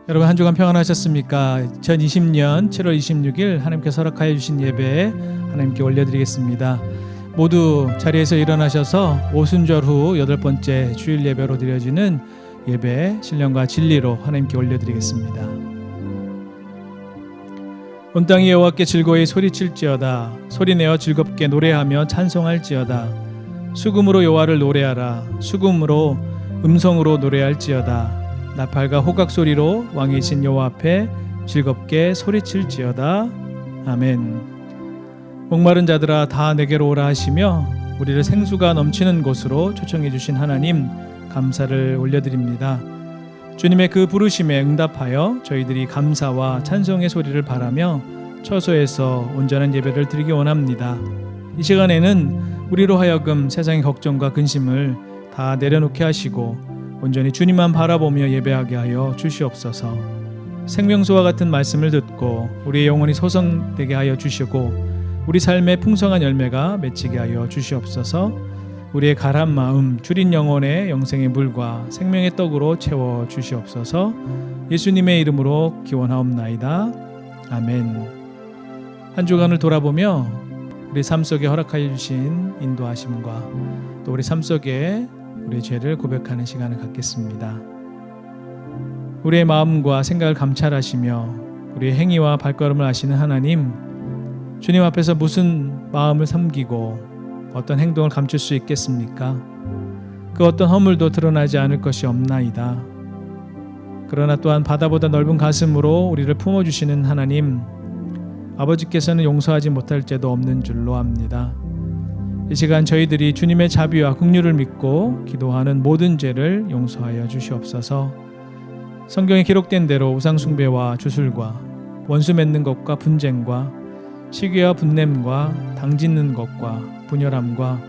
여러분 한 주간 평안하셨습니까? 2020년 7월 26일 하나님께서 허락하여 주신 예배 하나님께 올려드리겠습니다. 모두 자리에서 일어나셔서 오순절 후 8번째 주일 예배로 드려지는 예배 신령과 진리로 하나님께 올려드리겠습니다. 온 땅이 여호와께 즐거이 소리칠지어다. 소리내어 즐겁게 노래하며 찬송할지어다. 수금으로 여호와를 노래하라. 수금으로 음성으로 노래할지어다. 나팔과 호각 소리로 왕이신 여호와 앞에 즐겁게 소리칠지어다. 아멘. 목마른 자들아 다 내게로 오라 하시며 우리를 생수가 넘치는 곳으로 초청해 주신 하나님 감사를 올려드립니다. 주님의 그 부르심에 응답하여 저희들이 감사와 찬송의 소리를 바라며 처소에서 온전한 예배를 드리기 원합니다. 이 시간에는 우리로 하여금 세상의 걱정과 근심을 다 내려놓게 하시고 온전히 주님만 바라보며 예배하게 하여 주시옵소서. 생명수와 같은 말씀을 듣고 우리의 영혼이 소성되게 하여 주시고 우리 삶의 풍성한 열매가 맺히게 하여 주시옵소서. 우리의 가란 마음 줄인 영혼의 영생의 물과 생명의 떡으로 채워 주시옵소서. 예수님의 이름으로 기원하옵나이다. 아멘. 한 주간을 돌아보며 우리 삶 속에 허락하여 주신 인도하심과 또 우리 삶 속에 우리의 죄를 고백하는 시간을 갖겠습니다. 우리의 마음과 생각을 감찰하시며 우리의 행위와 발걸음을 아시는 하나님, 주님 앞에서 무슨 마음을 섬기고 어떤 행동을 감출 수 있겠습니까? 그 어떤 허물도 드러나지 않을 것이 없나이다. 그러나 또한 바다보다 넓은 가슴으로 우리를 품어주시는 하나님, 아버지께서는 용서하지 못할 죄도 없는 줄로 압니다. 이 시간 저희들이 주님의 자비와 긍휼을 믿고 기도하는 모든 죄를 용서하여 주시옵소서. 성경에 기록된 대로 우상 숭배와 주술과 원수 맺는 것과 분쟁과 시기와 분냄과 당짓는 것과 분열함과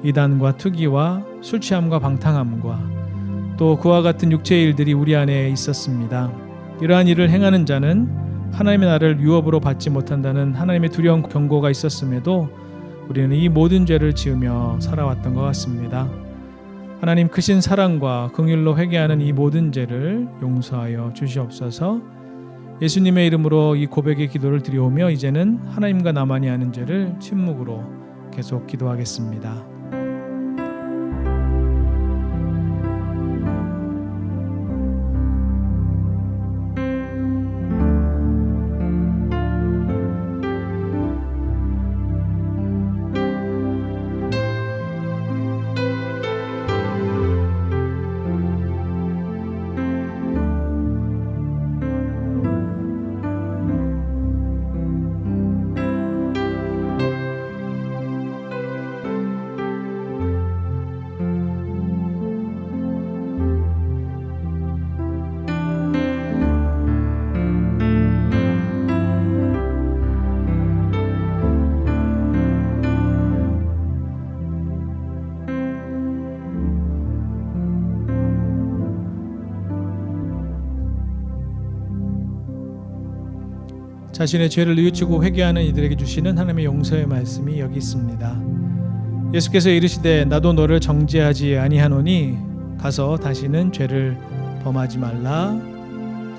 이단과 투기와 술 취함과 방탕함과 또 그와 같은 육체의 일들이 우리 안에 있었습니다. 이러한 일을 행하는 자는 하나님의 나라를 유업으로 받지 못한다는 하나님의 두려운 경고가 있었음에도 우리는 이 모든 죄를 지으며 살아왔던 것 같습니다. 하나님 크신 사랑과 긍휼로 회개하는 이 모든 죄를 용서하여 주시옵소서. 예수님의 이름으로 이 고백의 기도를 드리오며 이제는 하나님과 나만이 아는 죄를 침묵으로 계속 기도하겠습니다. 자신의 죄를 뉘우치고 회개하는 이들에게 주시는 하나님의 용서의 말씀이 여기 있습니다. 예수께서 이르시되 나도 너를 정죄하지 아니하노니 가서 다시는 죄를 범하지 말라.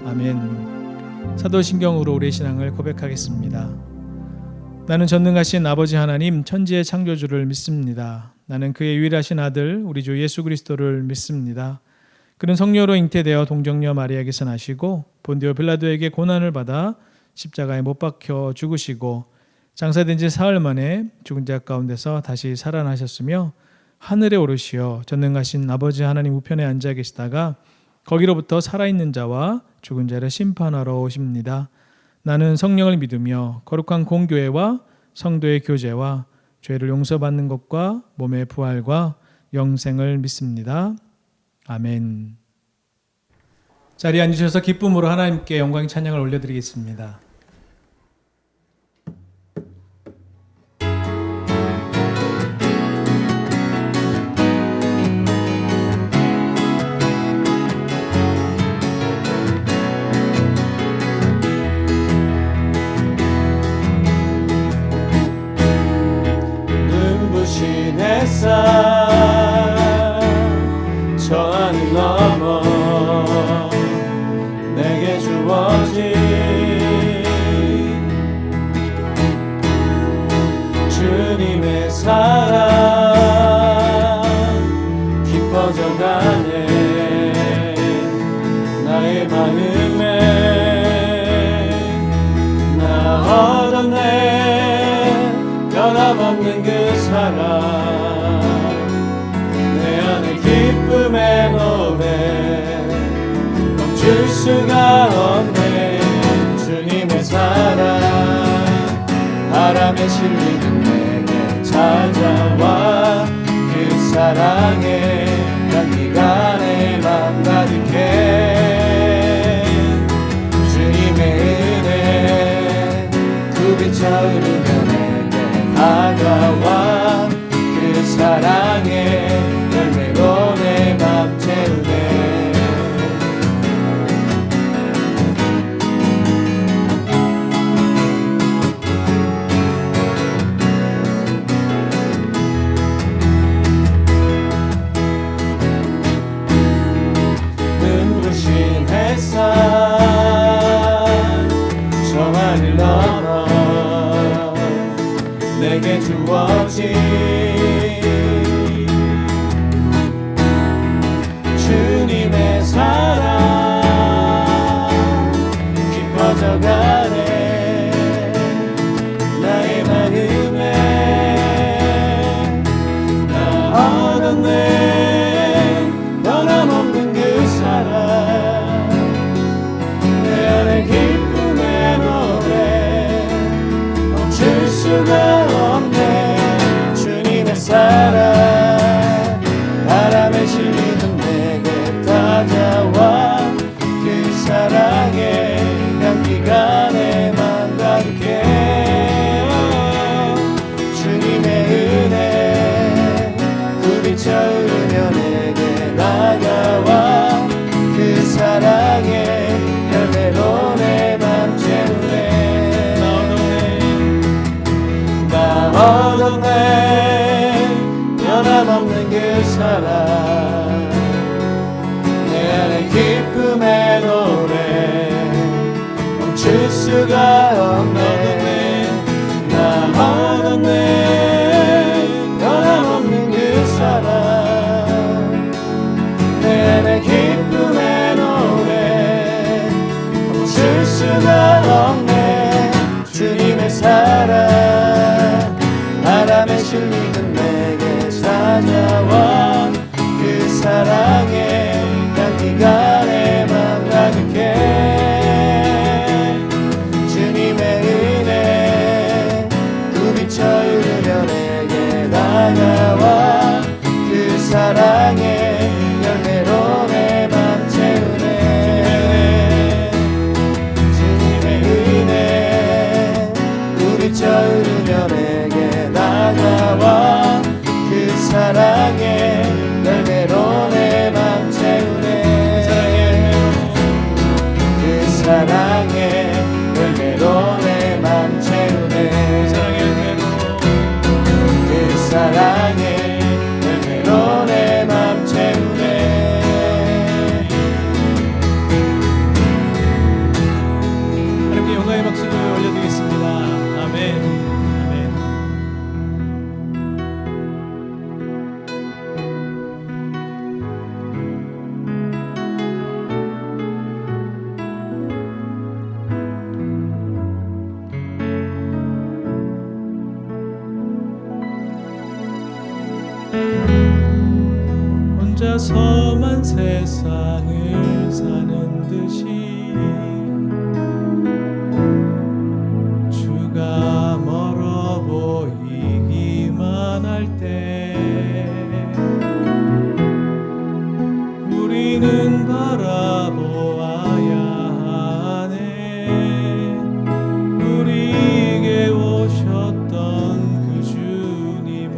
아멘. 사도신경으로 우리의 신앙을 고백하겠습니다. 나는 전능하신 아버지 하나님 천지의 창조주를 믿습니다. 나는 그의 유일하신 아들 우리 주 예수 그리스도를 믿습니다. 그는 성령으로 잉태되어 동정녀 마리아에게서 나시고 본디오 빌라도에게 고난을 받아 십자가에 못 박혀 죽으시고 장사된 지 사흘 만에 죽은 자 가운데서 다시 살아나셨으며 하늘에 오르시어 전능하신 아버지 하나님 우편에 앉아 계시다가 거기로부터 살아있는 자와 죽은 자를 심판하러 오십니다. 나는 성령을 믿으며 거룩한 공교회와 성도의 교제와 죄를 용서받는 것과 몸의 부활과 영생을 믿습니다. 아멘. 자리에 앉으셔서 기쁨으로 하나님께 영광 찬양을 올려드리겠습니다. 눈부신 햇살 저 하늘 넘어 내게 나의 마음에 나 얻었네. 변함없는 그 사랑 내 안에 기쁨의 노래 멈출 수가 없네. 주님의 사랑 바람에 실리는 내게 찾아와 그 사랑에 향기가 내 맘 가득해. 주님의 은혜 굽이쳐 흐르며 내게 다가와 그 사랑에 열매로 내 맘 채우네. 눈부신 햇살 저 하늘 넘어 내게 주어진 주님의 사랑 깊어져가네. 나의 마음에 나 얻었네. 변함없는 그 사랑 내 안에 기쁨의 노래 멈출 수가 없네. 주님의 사랑 바람에 실리는 내게 다가와 그 사랑에 향기가 내 맘 가득해. 주님의 은혜 굽이쳐 흐르며 내게 다가와 그 사랑에 열매로 내 맘 채우네. 나 얻었네. 변함없는 그 사랑 내 안에 기쁨의 노래 멈출 수가 없네. 나 얻었네. 변함없는 그 사랑 내 안에 기쁨의 노래 멈출 수가 없네. 주님의 사랑 바람에 실리는 내게 찾아와 그 사랑에 향기가 내 맘 가득해. 주님의 은혜 굽이쳐 흐르며 내게 다가와 그 사랑에 열매로 내 맘 채우네. 주님의 은혜 굽이쳐 흐르며 내게 다가와 그 사랑에 열매로 내 맘 채우네. 그 사랑에 열매로 내 맘 채우네. 그 사랑에 열매로 내 맘 채우네. 하나님께 영광의 박수를 올려드리겠습니다. 아멘. 아멘. 혼자서만 세상을 사는 듯이 주가 멀어 보이기만 할 때 우리는 바라보아야 하네. 우리에게 오셨던 그 주님을.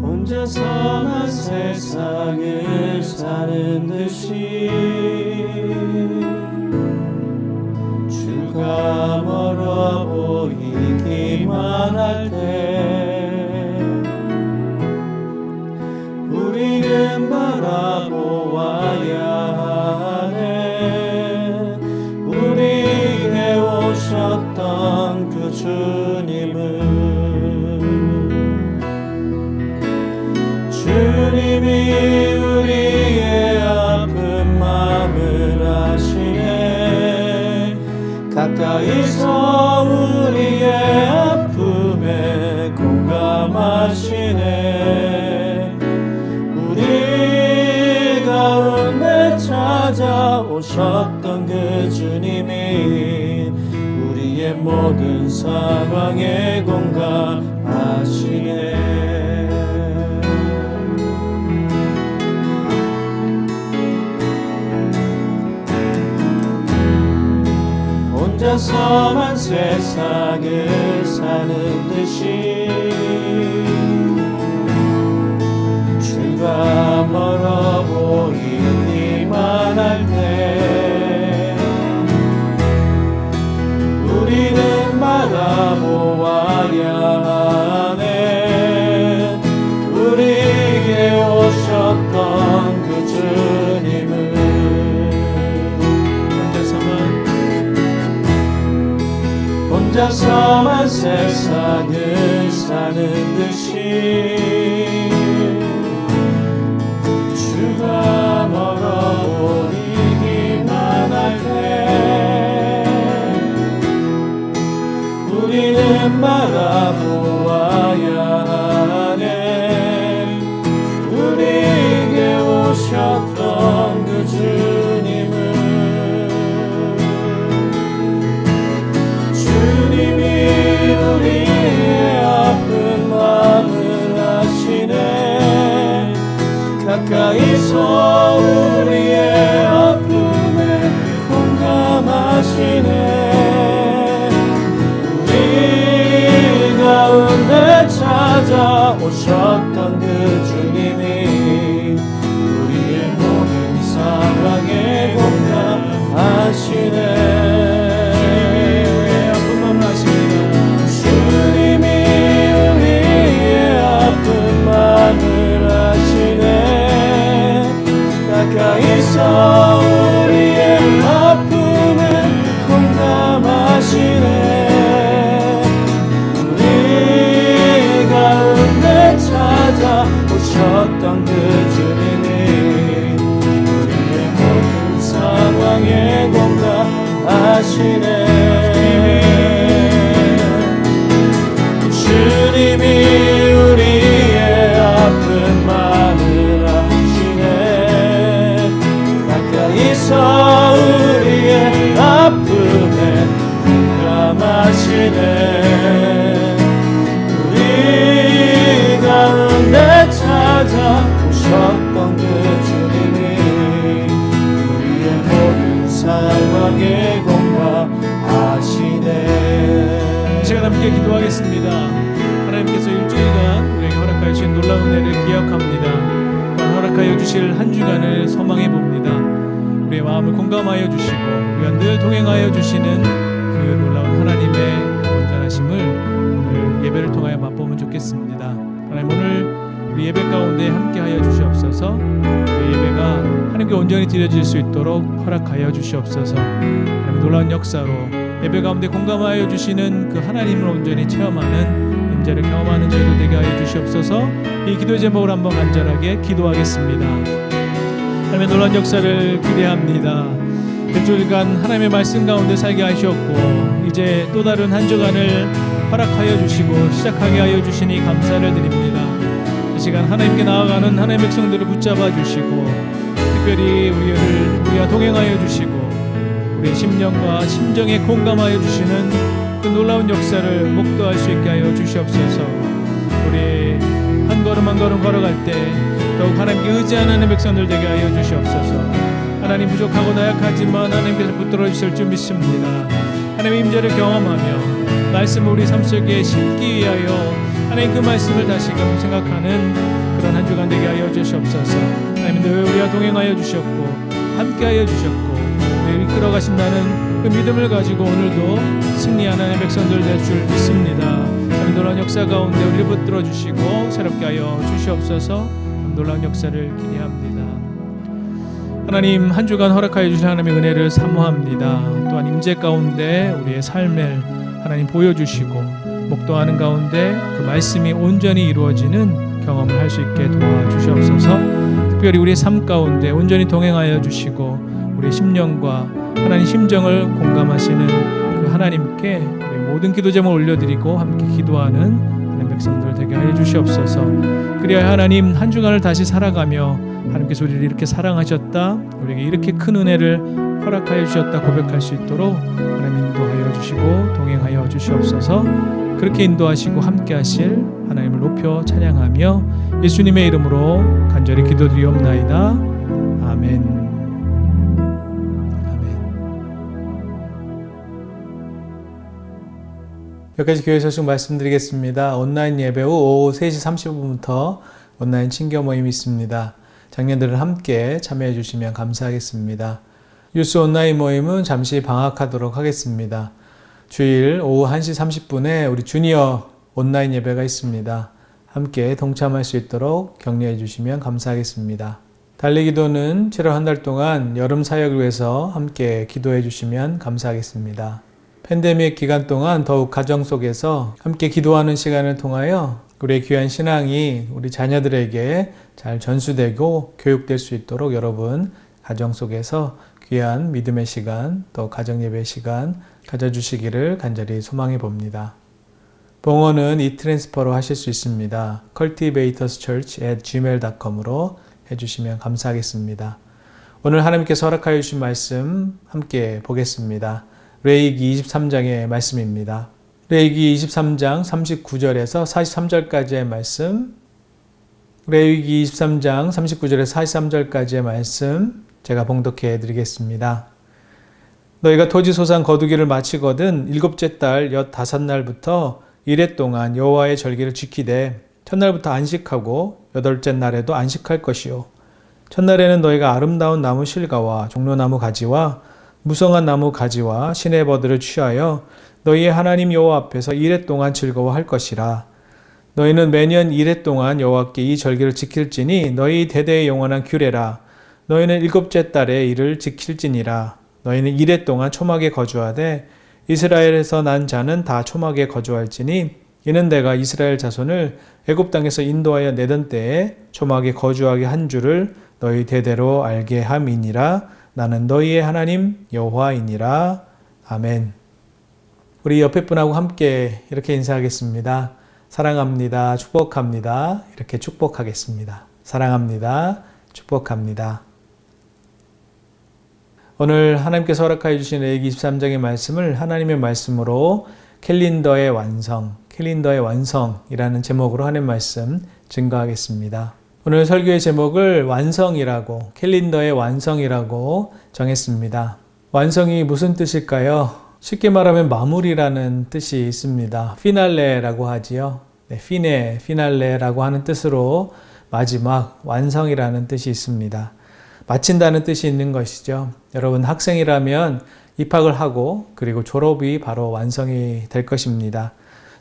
혼자서만 세상을 사는 듯이 주가 멀어 보이기만 할 때 우리는 바라보아야 하네. 우리에게 오셨던 그 주님을. 주님이 우리의 아픈 마음을 아시네. 가까이서 우리의 아픔에 공감하시네. 우리 가운데 찾아오셨던 그 주님이 우리의 모든 상황에 공감하시네. 혼자서만 세상을 사는 듯이 주가 멀어 보이기만 할 때 우리는 바라보아야 하네. 우리에게 오셨던 그 주님을 혼자서만 세상을 사는 듯이 주가 멀어 보이기만 할 때 우리는 바라보아야 하네. 우리에게 오셨던 그 주님을 우리의 아픈 마음을 아시네. 가까이서 우리의 아픔에 공감하시네. 우리 가운데 찾아오셨던 그 주님이 우리의 모든 상황에 공감하시네. 가까이서 우리의 아픔에 공감하시네. 우리 가운데 찾아오셨던 그 주님이 우리의 모든 상황에 공감하시네. 주님이 우리의 아픈 마음을 가까이서 우리의 아픔에 공감하시네. 우리 가운데 찾아오셨던 그 주님이 우리의 모든 상황에 공감하시네. 시간 함께 기도하겠습니다. 하나님께서 일주일간 우리에게 허락하여 주신 놀라운 은혜를 기억합니다. 또한 허락하여 주실 한 주간을 소망해 봅니다. 우리의 마음을 공감하여 주시고 우리와 늘 동행하여 주시는 그 놀라운 하나님의 온전하심을 오늘 예배를 통하여 맛보면 좋겠습니다. 하나님, 오늘 우리 예배 가운데 함께하여 주시옵소서. 우리 예배가 하나님께 온전히 드려질 수 있도록 허락하여 주시옵소서. 하나님, 놀라운 역사로 예배 가운데 공감하여 주시는 그 하나님을 온전히 체험하는 임재를 경험하는 저희들 되게 하여 주시옵소서. 이 기도 제목을 한번 간절하게 기도하겠습니다. 하나님의 놀라운 역사를 기대합니다. 일주일간 하나님의 말씀 가운데 살게 하셨고 이제 또 다른 한 주간을 허락하여 주시고 시작하게 하여 주시니 감사를 드립니다. 이 시간 하나님께 나아가는 하나님의 백성들을 붙잡아 주시고 특별히 우리와 동행하여 주시고 우리의 심령과 심정에 공감하여 주시는 그 놀라운 역사를 목도할 수 있게 하여 주시옵소서. 우리 한 걸음 한 걸음 걸어갈 때 더욱 하나님께 의지하는 하나님의 백성들 되게 하여 주시옵소서. 하나님, 부족하고 나약하지만 하나님께서 붙들어 주실 줄 믿습니다. 하나님의 임재를 경험하며 말씀을 우리 삶 속에 심기 위하여 하나님 그 말씀을 다시금 생각하는 그런 한 주간 되게 하여 주시옵소서. 하나님, 늘 우리와 동행하여 주셨고 함께하여 주셨고 우리를 이끌어 가신다는 그 믿음을 가지고 오늘도 승리하는 하나님의 백성들 될 줄 믿습니다. 하나님, 놀라운 역사 가운데 우리를 붙들어 주시고 새롭게 하여 주시옵소서. 놀라운 역사를 기대합니다. 하나님, 한 주간 허락하여 주신 하나님의 은혜를 사모합니다. 또한 임재 가운데 우리의 삶을 하나님 보여주시고 목도하는 가운데 그 말씀이 온전히 이루어지는 경험을 할 수 있게 도와주시옵소서. 특별히 우리의 삶 가운데 온전히 동행하여 주시고 우리의 심령과 하나님 심정을 공감하시는 그 하나님께 우리 모든 기도 제목을 올려드리고 함께 기도하는 하나님 백성들 되게 하여 주시옵소서. 그리하여 하나님 한 주간을 다시 살아가며 하나님께서 우리를 이렇게 사랑하셨다, 우리에게 이렇게 큰 은혜를 허락하여 주셨다 고백할 수 있도록 하나님 인도하여 주시고 동행하여 주시옵소서. 그렇게 인도하시고 함께 하실 하나님을 높여 찬양하며 예수님의 이름으로 간절히 기도드리옵나이다. 아멘. 여기까지 교회 소식 말씀드리겠습니다. 온라인 예배 후 오후 3시 30분부터 온라인 친교 모임이 있습니다. 장년들은 함께 참여해 주시면 감사하겠습니다. 유스 온라인 모임은 잠시 방학하도록 하겠습니다. 주일 오후 1시 30분에 우리 주니어 온라인 예배가 있습니다. 함께 동참할 수 있도록 격려해 주시면 감사하겠습니다. 달리기도는 7월 한 달 동안 여름 사역을 위해서 함께 기도해 주시면 감사하겠습니다. 팬데믹 기간 동안 더욱 가정 속에서 함께 기도하는 시간을 통하여 우리의 귀한 신앙이 우리 자녀들에게 잘 전수되고 교육될 수 있도록 여러분 가정 속에서 귀한 믿음의 시간, 또 가정 예배 시간 가져주시기를 간절히 소망해 봅니다. 봉헌은 이트랜스퍼로 하실 수 있습니다. cultivatorschurch@gmail.com으로 해주시면 감사하겠습니다. 오늘 하나님께서 허락하여 주신 말씀 함께 보겠습니다. 레위기 23장의 말씀입니다. 레위기 23장 39절에서 43절까지의 말씀, 레위기 23장 39절에서 43절까지의 말씀 제가 봉독해 드리겠습니다. 너희가 토지 소산 거두기를 마치거든 일곱째 달 15날부터 이레 동안 여호와의 절기를 지키되 첫날부터 안식하고 여덟째 날에도 안식할 것이요. 첫날에는 너희가 아름다운 나무 실과와 종려나무 가지와 무성한 나무 가지와 시내버들을 취하여 너희의 하나님 여호와 앞에서 이레 동안 즐거워할 것이라. 너희는 매년 이레 동안 여호와께 이 절기를 지킬지니 너희 대대의 영원한 규례라. 너희는 일곱째 달에 이를 지킬지니라. 너희는 이레 동안 초막에 거주하되 이스라엘에서 난 자는 다 초막에 거주할지니 이는 내가 이스라엘 자손을 애굽 땅에서 인도하여 내던 때에 초막에 거주하게 한 줄을 너희 대대로 알게 함이니라. 나는 너희의 하나님 여호와이니라. 아멘. 우리 옆에 분하고 함께 이렇게 인사하겠습니다. 사랑합니다. 축복합니다. 이렇게 축복하겠습니다. 사랑합니다. 축복합니다. 오늘 하나님께서 허락하여 주신 레위기 23장의 말씀을 하나님의 말씀으로 캘린더의 완성이라는 제목으로 하는 말씀 증거하겠습니다. 오늘 설교의 제목을 완성이라고, 캘린더의 완성이라고 정했습니다. 완성이 무슨 뜻일까요? 쉽게 말하면 마무리라는 뜻이 있습니다. 피날레라고 하지요. 피날레라고 하는 뜻으로 마지막, 완성이라는 뜻이 있습니다. 마친다는 뜻이 있는 것이죠. 여러분 학생이라면 입학을 하고 그리고 졸업이 바로 완성이 될 것입니다.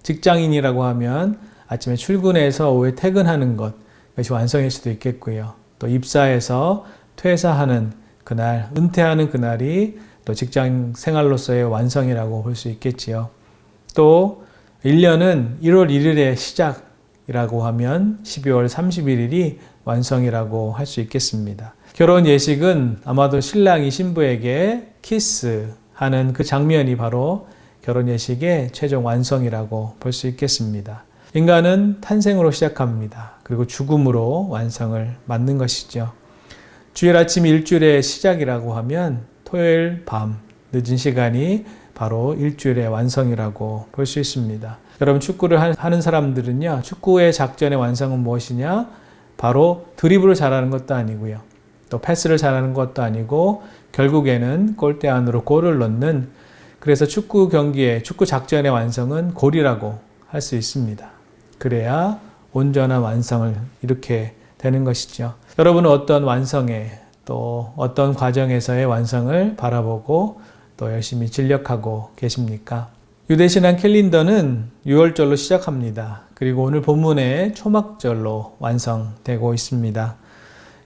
직장인이라고 하면 아침에 출근해서 오후에 퇴근하는 것, 이것이 완성일 수도 있겠고요. 또 입사해서 퇴사하는 그날, 은퇴하는 그날이 또 직장 생활로서의 완성이라고 볼 수 있겠지요. 또 1년은 1월 1일의 시작이라고 하면 12월 31일이 완성이라고 할 수 있겠습니다. 결혼 예식은 아마도 신랑이 신부에게 키스하는 그 장면이 바로 결혼 예식의 최종 완성이라고 볼 수 있겠습니다. 인간은 탄생으로 시작합니다. 그리고 죽음으로 완성을 맞는 것이죠. 주일 아침 일주일의 시작이라고 하면 토요일 밤 늦은 시간이 바로 일주일의 완성이라고 볼 수 있습니다. 여러분 축구를 하는 사람들은요, 축구의 작전의 완성은 무엇이냐? 바로 드리블을 잘하는 것도 아니고요. 또 패스를 잘하는 것도 아니고 결국에는 골대 안으로 골을 넣는, 그래서 축구 경기의 축구 작전의 완성은 골이라고 할 수 있습니다. 그래야 온전한 완성을 이렇게 되는 것이죠. 여러분은 어떤 완성에, 또 어떤 과정에서의 완성을 바라보고 또 열심히 진력하고 계십니까? 유대신앙 캘린더는 6월절로 시작합니다. 그리고 오늘 본문의 초막절로 완성되고 있습니다.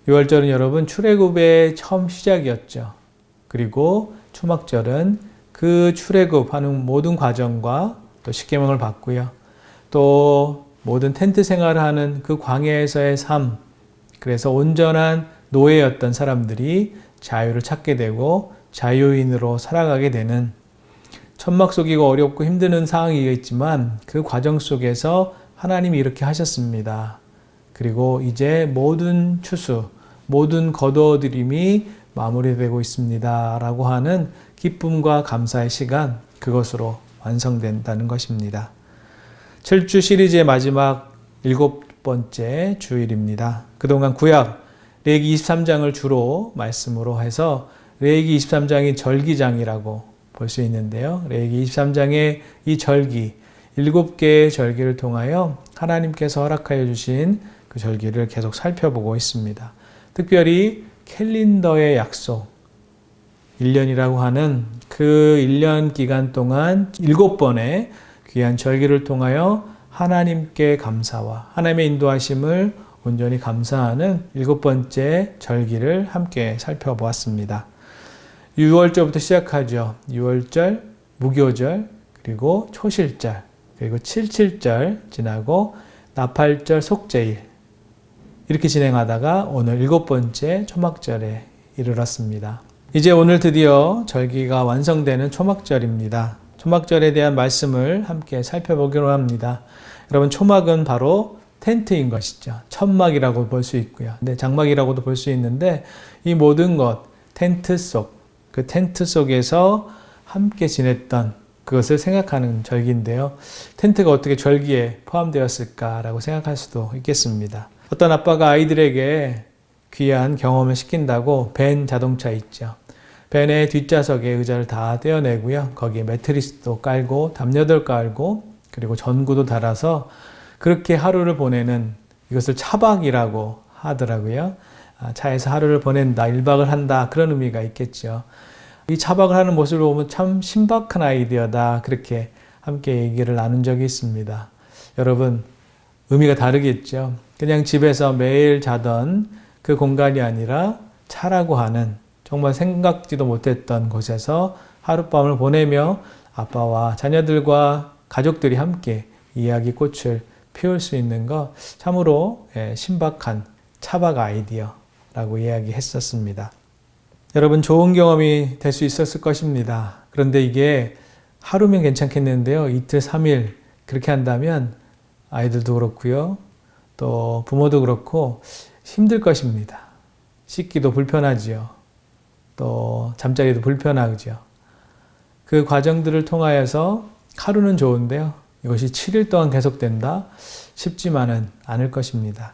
6월절은 여러분 출애굽의 처음 시작이었죠. 그리고 초막절은 그 출애굽하는 모든 과정과 또 십계명을 받고요. 또 모든 텐트 생활을 하는 그 광야에서의 삶, 그래서 온전한 노예였던 사람들이 자유를 찾게 되고 자유인으로 살아가게 되는, 천막 속이고 어렵고 힘드는 상황이겠지만 그 과정 속에서 하나님이 이렇게 하셨습니다. 그리고 이제 모든 추수, 모든 거두어들임이 마무리되고 있습니다 라고 하는 기쁨과 감사의 시간, 그것으로 완성된다는 것입니다. 7주 시리즈의 마지막 7번째 주일입니다. 그동안 구약 레위기 23장을 주로 말씀으로 해서 레위기 23장이 절기장이라고 볼 수 있는데요. 레위기 23장의 이 절기, 7개의 절기를 통하여 하나님께서 허락하여 주신 그 절기를 계속 살펴보고 있습니다. 특별히 캘린더의 약속, 1년이라고 하는 그 1년 기간 동안 7번의 귀한 절기를 통하여 하나님께 감사와 하나님의 인도하심을 온전히 감사하는 7번째 절기를 함께 살펴보았습니다. 6월절부터 시작하죠. 6월절, 무교절, 그리고 초실절, 그리고 77절 지나고 나팔절, 속죄일, 이렇게 진행하다가 오늘 7번째 초막절에 이르렀습니다. 이제 오늘 드디어 절기가 완성되는 초막절입니다. 초막절에 대한 말씀을 함께 살펴보기로 합니다. 여러분, 초막은 바로 텐트인 것이죠. 천막이라고 볼 수 있고요. 근데 장막이라고도 볼 수 있는데, 이 모든 것, 텐트 속, 그 텐트 속에서 함께 지냈던 그것을 생각하는 절기인데요. 텐트가 어떻게 절기에 포함되었을까라고 생각할 수도 있겠습니다. 어떤 아빠가 아이들에게 귀한 경험을 시킨다고 벤 자동차 있죠. 벤의 뒷좌석에 의자를 다 떼어내고요. 거기에 매트리스도 깔고 담요도 깔고 그리고 전구도 달아서 그렇게 하루를 보내는, 이것을 차박이라고 하더라고요. 차에서 하루를 보낸다, 1박을 한다, 그런 의미가 있겠죠. 이 차박을 하는 모습을 보면 참 신박한 아이디어다, 그렇게 함께 얘기를 나눈 적이 있습니다. 여러분, 의미가 다르겠죠. 그냥 집에서 매일 자던 그 공간이 아니라 차라고 하는, 정말 생각지도 못했던 곳에서 하룻밤을 보내며 아빠와 자녀들과 가족들이 함께 이야기꽃을 피울 수 있는 것, 참으로 신박한 차박 아이디어라고 이야기했었습니다. 여러분, 좋은 경험이 될 수 있었을 것입니다. 그런데 이게 하루면 괜찮겠는데요. 이틀, 3일 그렇게 한다면 아이들도 그렇고요. 또 부모도 그렇고 힘들 것입니다. 씻기도 불편하지요. 또 잠자리도 불편하죠. 그 과정들을 통하여서 하루는 좋은데요. 이것이 7일 동안 계속된다? 쉽지만은 않을 것입니다.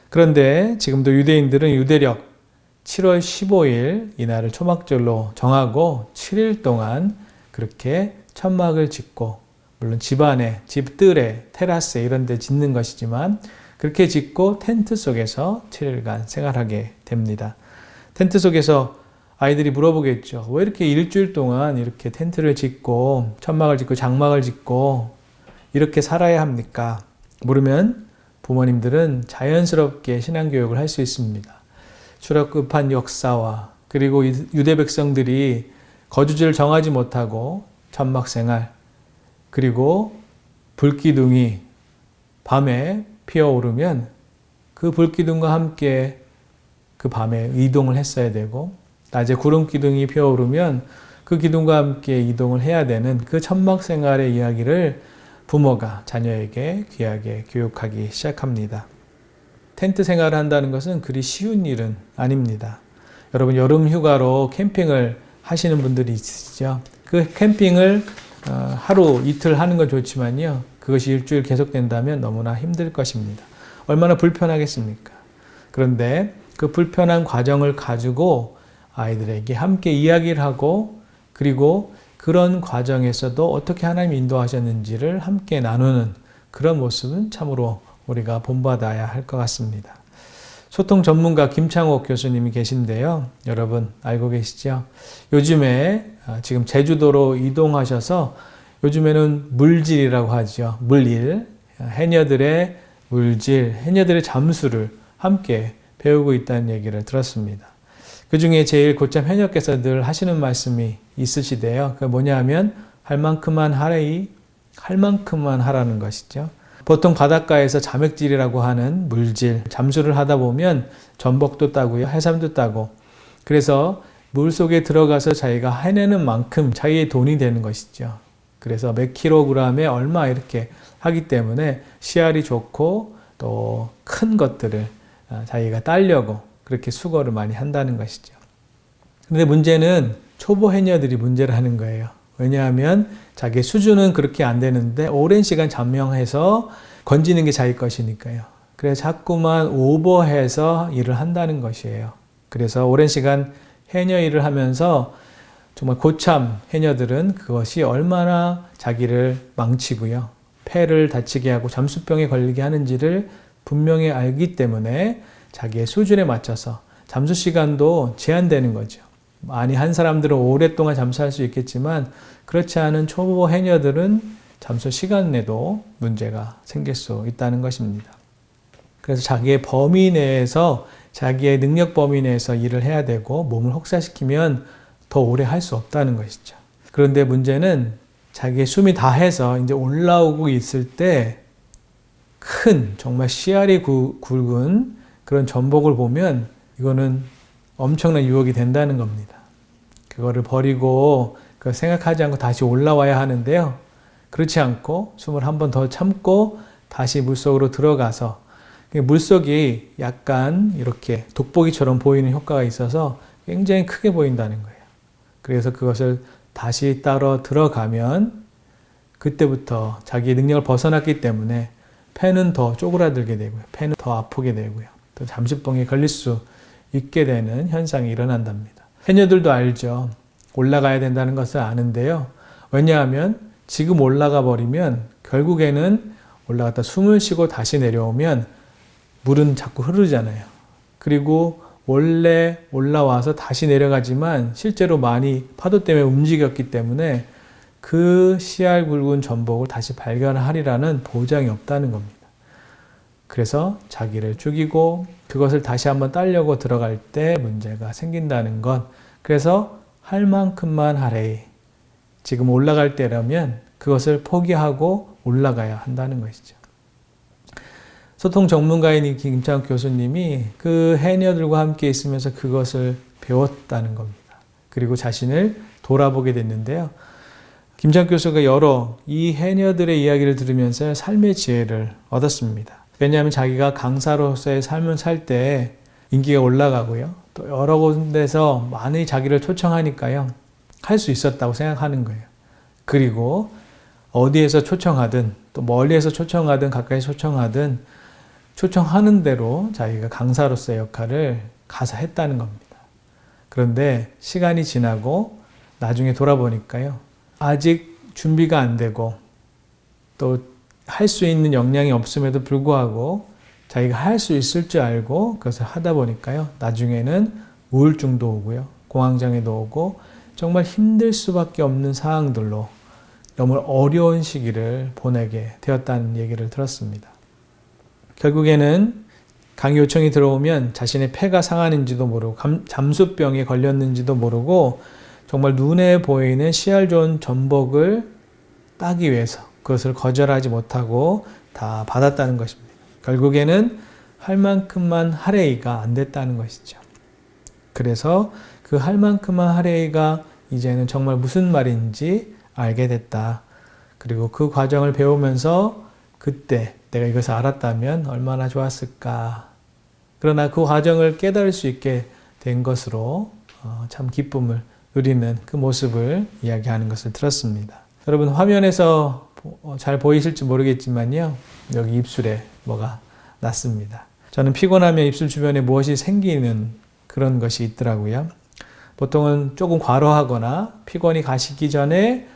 그런데 지금도 유대인들은 유대력 7월 15일 이날을 초막절로 정하고 7일 동안 그렇게 천막을 짓고, 물론 집 안에, 집 뜰에, 테라스에 이런 데 짓는 것이지만 그렇게 짓고 텐트 속에서 7일간 생활하게 됩니다. 텐트 속에서 아이들이 물어보겠죠. 왜 이렇게 일주일 동안 이렇게 텐트를 짓고 천막을 짓고 장막을 짓고 이렇게 살아야 합니까? 물으면 부모님들은 자연스럽게 신앙교육을 할 수 있습니다. 출애굽한 역사와 그리고 유대 백성들이 거주지를 정하지 못하고 천막 생활, 그리고 불기둥이 밤에 피어오르면 그 불기둥과 함께 그 밤에 이동을 했어야 되고, 낮에 구름 기둥이 피어오르면 그 기둥과 함께 이동을 해야 되는 그 천막 생활의 이야기를 부모가 자녀에게 귀하게 교육하기 시작합니다. 텐트 생활을 한다는 것은 그리 쉬운 일은 아닙니다. 여러분, 여름 휴가로 캠핑을 하시는 분들이 있으시죠. 그 캠핑을 하루 이틀 하는 건 좋지만요, 그것이 일주일 계속된다면 너무나 힘들 것입니다. 얼마나 불편하겠습니까? 그런데 그 불편한 과정을 가지고 아이들에게 함께 이야기를 하고, 그리고 그런 과정에서도 어떻게 하나님이 인도하셨는지를 함께 나누는 그런 모습은 참으로 우리가 본받아야 할 것 같습니다. 소통 전문가 김창옥 교수님이 계신데요. 여러분 알고 계시죠? 요즘에 지금 제주도로 이동하셔서 요즘에는 물질이라고 하죠. 물일, 해녀들의 물질, 해녀들의 잠수를 함께 배우고 있다는 얘기를 들었습니다. 그 중에 제일 곧장 해녀께서 늘 하시는 말씀이 있으시대요. 그게 뭐냐 하면 할 만큼만 하라는 것이죠. 보통 바닷가에서 자맥질이라고 하는 물질, 잠수를 하다 보면 전복도 따고요, 해삼도 따고, 그래서 물속에 들어가서 자기가 해내는 만큼 자기의 돈이 되는 것이죠. 그래서 몇 킬로그램에 얼마 이렇게 하기 때문에 씨알이 좋고 또 큰 것들을 자기가 따려고 그렇게 수거를 많이 한다는 것이죠. 그런데 문제는 초보 해녀들이 문제를 하는 거예요. 왜냐하면 자기 수준은 그렇게 안 되는데 오랜 시간 잠명해서 건지는 게 자기 것이니까요. 그래서 자꾸만 오버해서 일을 한다는 것이에요. 그래서 오랜 시간 해녀 일을 하면서 정말 고참 해녀들은 그것이 얼마나 자기를 망치고요, 폐를 다치게 하고 잠수병에 걸리게 하는지를 분명히 알기 때문에 자기의 수준에 맞춰서 잠수 시간도 제한되는 거죠. 많이 한 사람들은 오랫동안 잠수할 수 있겠지만 그렇지 않은 초보 해녀들은 잠수 시간 내도 문제가 생길 수 있다는 것입니다. 그래서 자기의 범위 내에서, 자기의 능력 범위 내에서 일을 해야 되고 몸을 혹사시키면 더 오래 할 수 없다는 것이죠. 그런데 문제는 자기의 숨이 다해서 이제 올라오고 있을 때 큰, 정말 씨알이 굵은 그런 전복을 보면 이거는 엄청난 유혹이 된다는 겁니다. 그거를 버리고 그걸 생각하지 않고 다시 올라와야 하는데요. 그렇지 않고 숨을 한 번 더 참고 다시 물속으로 들어가서, 물속이 약간 이렇게 돋보기처럼 보이는 효과가 있어서 굉장히 크게 보인다는 거예요. 그래서 그것을 다시 따러 들어가면 그때부터 자기의 능력을 벗어났기 때문에 폐는 더 쪼그라들게 되고요, 폐는 더 아프게 되고요, 또 잠수병에 걸릴 수 있게 되는 현상이 일어난답니다. 해녀들도 알죠. 올라가야 된다는 것을 아는데요. 왜냐하면 지금 올라가 버리면 결국에는 올라갔다 숨을 쉬고 다시 내려오면 물은 자꾸 흐르잖아요. 그리고 원래 올라와서 다시 내려가지만 실제로 많이 파도 때문에 움직였기 때문에 그 씨알 굵은 전복을 다시 발견하리라는 보장이 없다는 겁니다. 그래서 자기를 죽이고 그것을 다시 한번 따려고 들어갈 때 문제가 생긴다는 것. 그래서 할 만큼만 하래. 지금 올라갈 때라면 그것을 포기하고 올라가야 한다는 것이죠. 소통 전문가인 김창욱 교수님이 그 해녀들과 함께 있으면서 그것을 배웠다는 겁니다. 그리고 자신을 돌아보게 됐는데요. 김창욱 교수가 여러 이 해녀들의 이야기를 들으면서 삶의 지혜를 얻었습니다. 왜냐하면 자기가 강사로서의 삶을 살 때 인기가 올라가고요, 또 여러 군데서 많이 자기를 초청하니까요, 할 수 있었다고 생각하는 거예요. 그리고 어디에서 초청하든 또 멀리에서 초청하든 가까이 초청하든 초청하는 대로 자기가 강사로서의 역할을 가서 했다는 겁니다. 그런데 시간이 지나고 나중에 돌아보니까요, 아직 준비가 안 되고 또 할 수 있는 역량이 없음에도 불구하고 자기가 할 수 있을 줄 알고 그것을 하다 보니까요, 나중에는 우울증도 오고요, 공황장애도 오고 정말 힘들 수밖에 없는 상황들로 너무 어려운 시기를 보내게 되었다는 얘기를 들었습니다. 결국에는 강의 요청이 들어오면 자신의 폐가 상하는지도 모르고 잠수병에 걸렸는지도 모르고 정말 눈에 보이는 씨알 좋은 전복을 따기 위해서 그것을 거절하지 못하고 다 받았다는 것입니다. 결국에는 할 만큼만 하레이가 안 됐다는 것이죠. 그래서 그 할 만큼만 하레이가 이제는 정말 무슨 말인지 알게 됐다. 그리고 그 과정을 배우면서 그때 내가 이것을 알았다면 얼마나 좋았을까. 그러나 그 과정을 깨달을 수 있게 된 것으로 참 기쁨을 누리는 그 모습을 이야기하는 것을 들었습니다. 여러분, 화면에서 잘 보이실지 모르겠지만요, 여기 입술에 뭐가 났습니다. 저는 피곤하면 입술 주변에 무엇이 생기는 그런 것이 있더라고요. 보통은 조금 과로하거나 피곤이 가시기 전에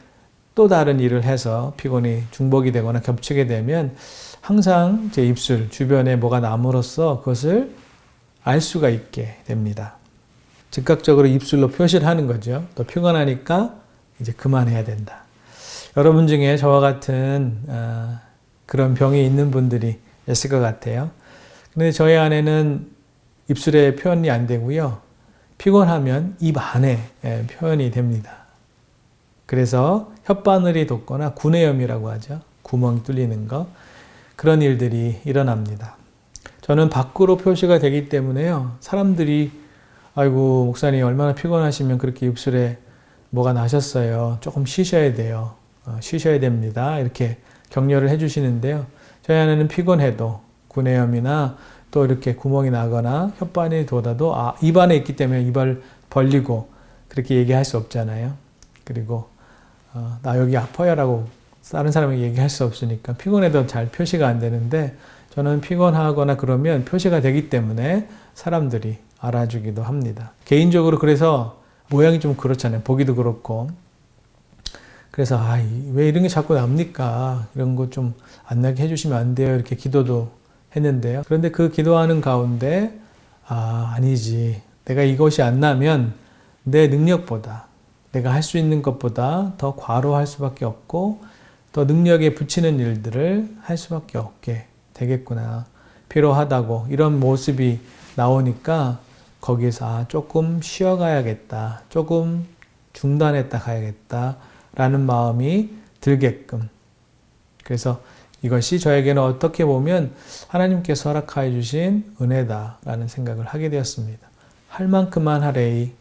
또 다른 일을 해서 피곤이 중복이 되거나 겹치게 되면 항상 제 입술 주변에 뭐가 남으로써 그것을 알 수가 있게 됩니다. 즉각적으로 입술로 표시를 하는 거죠. 또 피곤하니까 이제 그만해야 된다. 여러분 중에 저와 같은 그런 병이 있는 분들이 있을 것 같아요. 근데 저희 아내는 입술에 표현이 안 되고요, 피곤하면 입 안에 표현이 됩니다. 그래서 혓바늘이 돋거나 구내염이라고 하죠. 구멍이 뚫리는 거. 그런 일들이 일어납니다. 저는 밖으로 표시가 되기 때문에요. 사람들이 아이고 목사님 얼마나 피곤하시면 그렇게 입술에 뭐가 나셨어요. 조금 쉬셔야 돼요. 쉬셔야 됩니다. 이렇게 격려를 해주시는데요. 저희 아내는 피곤해도 구내염이나 또 이렇게 구멍이 나거나 혓바늘이 돋아도 입 안에 있기 때문에 입을 벌리고 그렇게 얘기할 수 없잖아요. 그리고 나 여기 아파요 라고 다른 사람에게 얘기할 수 없으니까 피곤해도 잘 표시가 안 되는데 저는 피곤하거나 그러면 표시가 되기 때문에 사람들이 알아주기도 합니다. 개인적으로 그래서 모양이 좀 그렇잖아요. 보기도 그렇고. 그래서 왜 이런 게 자꾸 납니까? 이런 거 좀 안 나게 해주시면 안 돼요. 이렇게 기도도 했는데요. 그런데 그 기도하는 가운데 아니지. 내가 이것이 안 나면 내 능력보다 내가 할 수 있는 것보다 더 과로할 수밖에 없고 더 능력에 붙이는 일들을 할 수밖에 없게 되겠구나. 필요하다고 이런 모습이 나오니까 거기서 조금 쉬어가야겠다. 조금 중단했다 가야겠다. 라는 마음이 들게끔. 그래서 이것이 저에게는 어떻게 보면 하나님께서 허락하여 주신 은혜다라는 생각을 하게 되었습니다. 할 만큼만 하래이.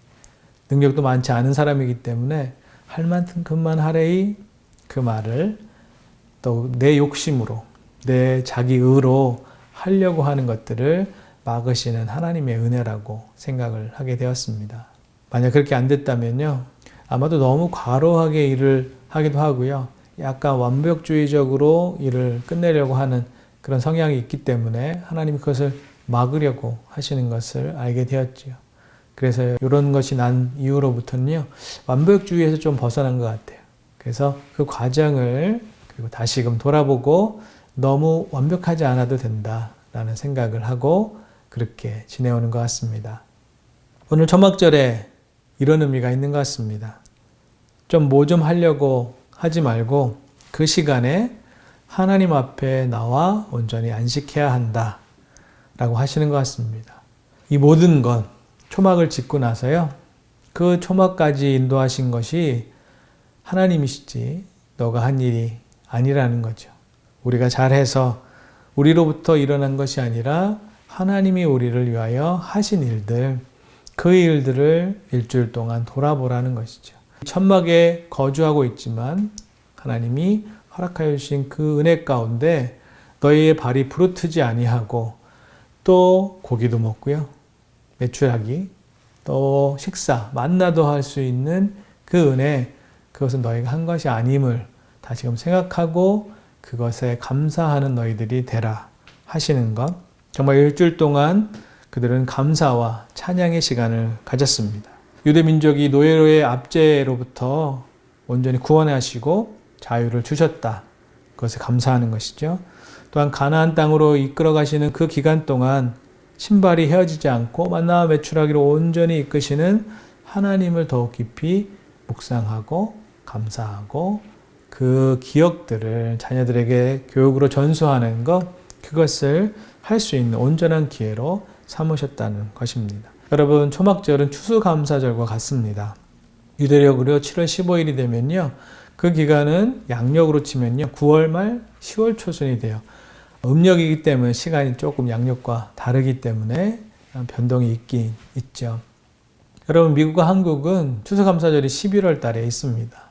능력도 많지 않은 사람이기 때문에 할 만큼만 하래이 그 말을 또 내 욕심으로 내 자기 의로 하려고 하는 것들을 막으시는 하나님의 은혜라고 생각을 하게 되었습니다. 만약 그렇게 안 됐다면요. 아마도 너무 과로하게 일을 하기도 하고요. 약간 완벽주의적으로 일을 끝내려고 하는 그런 성향이 있기 때문에 하나님이 그것을 막으려고 하시는 것을 알게 되었지요. 그래서 이런 것이 난 이후로부터는요. 완벽주의에서 좀 벗어난 것 같아요. 그래서 그 과정을 그리고 다시금 돌아보고 너무 완벽하지 않아도 된다라는 생각을 하고 그렇게 지내오는 것 같습니다. 오늘 초막절에 이런 의미가 있는 것 같습니다. 좀 뭐 좀 하려고 하지 말고 그 시간에 하나님 앞에 나와 온전히 안식해야 한다 라고 하시는 것 같습니다. 이 모든 건 초막을 짓고 나서요. 그 초막까지 인도하신 것이 하나님이시지 너가 한 일이 아니라는 거죠. 우리가 잘해서 우리로부터 일어난 것이 아니라 하나님이 우리를 위하여 하신 일들, 그 일들을 일주일 동안 돌아보라는 것이죠. 천막에 거주하고 있지만 하나님이 허락하여 주신 그 은혜 가운데 너희의 발이 부르트지 아니하고 또 고기도 먹고요. 매출하기, 또 식사, 만나도 할 수 있는 그 은혜, 그것은 너희가 한 것이 아님을 다시금 생각하고 그것에 감사하는 너희들이 되라 하시는 것. 정말 일주일 동안 그들은 감사와 찬양의 시간을 가졌습니다. 유대민족이 노예로의 압제로부터 온전히 구원하시고 자유를 주셨다. 그것에 감사하는 것이죠. 또한 가나안 땅으로 이끌어 가시는 그 기간 동안 신발이 헤어지지 않고 만나와 매출하기로 온전히 이끄시는 하나님을 더욱 깊이 묵상하고 감사하고 그 기억들을 자녀들에게 교육으로 전수하는 것, 그것을 할 수 있는 온전한 기회로 삼으셨다는 것입니다. 여러분, 초막절은 추수감사절과 같습니다. 유대력으로 7월 15일이 되면요. 그 기간은 양력으로 치면요. 9월 말 10월 초순이 돼요. 음력이기 때문에 시간이 조금 양력과 다르기 때문에 변동이 있긴 있죠. 여러분, 미국과 한국은 추수감사절이 11월 달에 있습니다.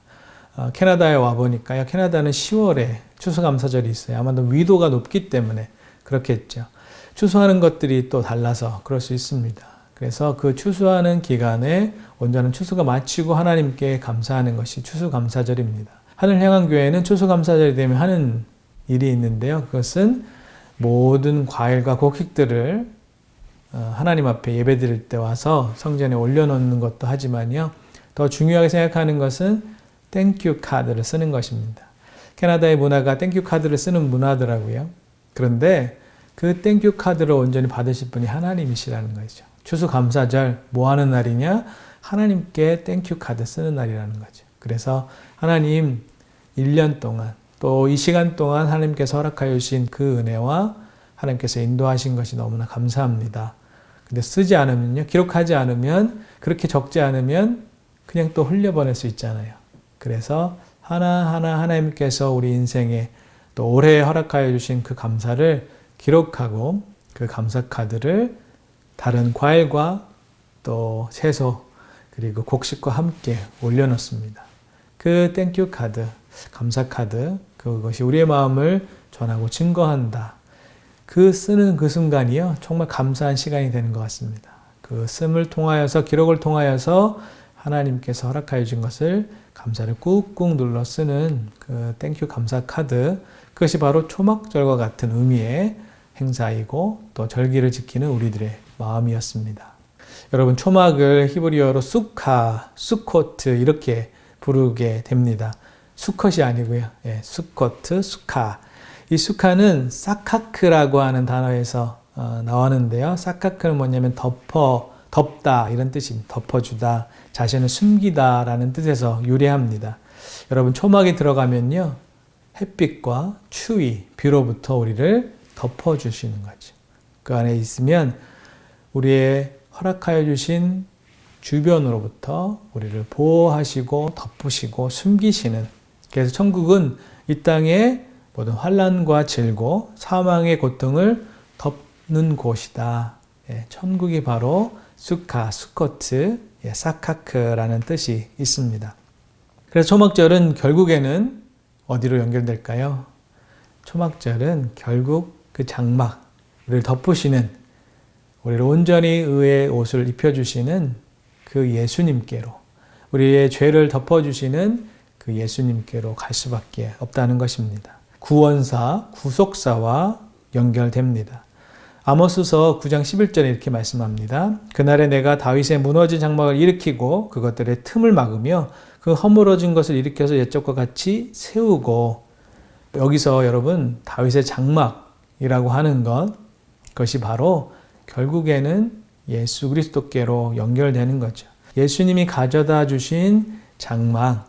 캐나다에 와보니까요. 캐나다는 10월에 추수감사절이 있어요. 아마도 위도가 높기 때문에 그렇겠죠. 추수하는 것들이 또 달라서 그럴 수 있습니다. 그래서 그 추수하는 기간에 온전한 추수가 마치고 하나님께 감사하는 것이 추수감사절입니다. 하늘향한교회는 추수감사절이 되면 하는 일이 있는데요. 그것은 모든 과일과 곡식들을 하나님 앞에 예배드릴 때 와서 성전에 올려놓는 것도 하지만요. 더 중요하게 생각하는 것은 땡큐 카드를 쓰는 것입니다. 캐나다의 문화가 땡큐 카드를 쓰는 문화더라고요. 그런데 그 땡큐 카드를 온전히 받으실 분이 하나님이시라는 거죠. 추수감사절 뭐 하는 날이냐? 하나님께 땡큐 카드 쓰는 날이라는 거죠. 그래서 하나님 1년 동안 또 이 시간 동안 하나님께서 허락하여 주신 그 은혜와 하나님께서 인도하신 것이 너무나 감사합니다. 근데 쓰지 않으면요. 기록하지 않으면 그렇게 적지 않으면 그냥 또 흘려보낼 수 있잖아요. 그래서 하나하나 하나님께서 우리 인생에 또 올해 허락하여 주신 그 감사를 기록하고 그 감사 카드를 다른 과일과 또 채소 그리고 곡식과 함께 올려놓습니다. 그 땡큐 카드, 감사 카드, 그것이 우리의 마음을 전하고 증거한다. 그 쓰는 그 순간이요, 정말 감사한 시간이 되는 것 같습니다. 그 씀을 통하여서, 기록을 통하여서 하나님께서 허락하여 준 것을 감사를 꾹꾹 눌러 쓰는 그 땡큐 감사 카드, 그것이 바로 초막절과 같은 의미의 행사이고 또 절기를 지키는 우리들의 마음이었습니다. 여러분, 초막을 히브리어로 수카, 수코트 이렇게 부르게 됩니다. 수컷이 아니고요. 예, 수코트, 수카. 이 수카는 사카크라고 하는 단어에서 나왔는데요. 사카크는 뭐냐면 덮다 이런 뜻입니다. 덮어주다, 자신을 숨기다 라는 뜻에서 유래합니다. 여러분, 초막에 들어가면요, 햇빛과 추위, 비로부터 우리를 덮어주시는 거죠. 그 안에 있으면 우리의 허락하여 주신 주변으로부터 우리를 보호하시고 덮으시고 숨기시는, 그래서 천국은 이 땅의 모든 환난과 질고 사망의 고통을 덮는 곳이다. 예, 천국이 바로 수카, 수코트, 예, 사카크라는 뜻이 있습니다. 그래서 초막절은 결국에는 어디로 연결될까요? 초막절은 결국 그 장막, 우리를 덮으시는, 우리를 온전히 의의 옷을 입혀주시는 그 예수님께로, 우리의 죄를 덮어주시는 그 예수님께로 갈 수밖에 없다는 것입니다. 구원사, 구속사와 연결됩니다. 아모스서 9장 11절에 이렇게 말씀합니다. 그날에 내가 다윗의 무너진 장막을 일으키고 그것들의 틈을 막으며 그 허물어진 것을 일으켜서 옛적과 같이 세우고, 여기서 여러분 다윗의 장막이라고 하는 것, 그것이 바로 결국에는 예수 그리스도께로 연결되는 거죠. 예수님이 가져다 주신 장막,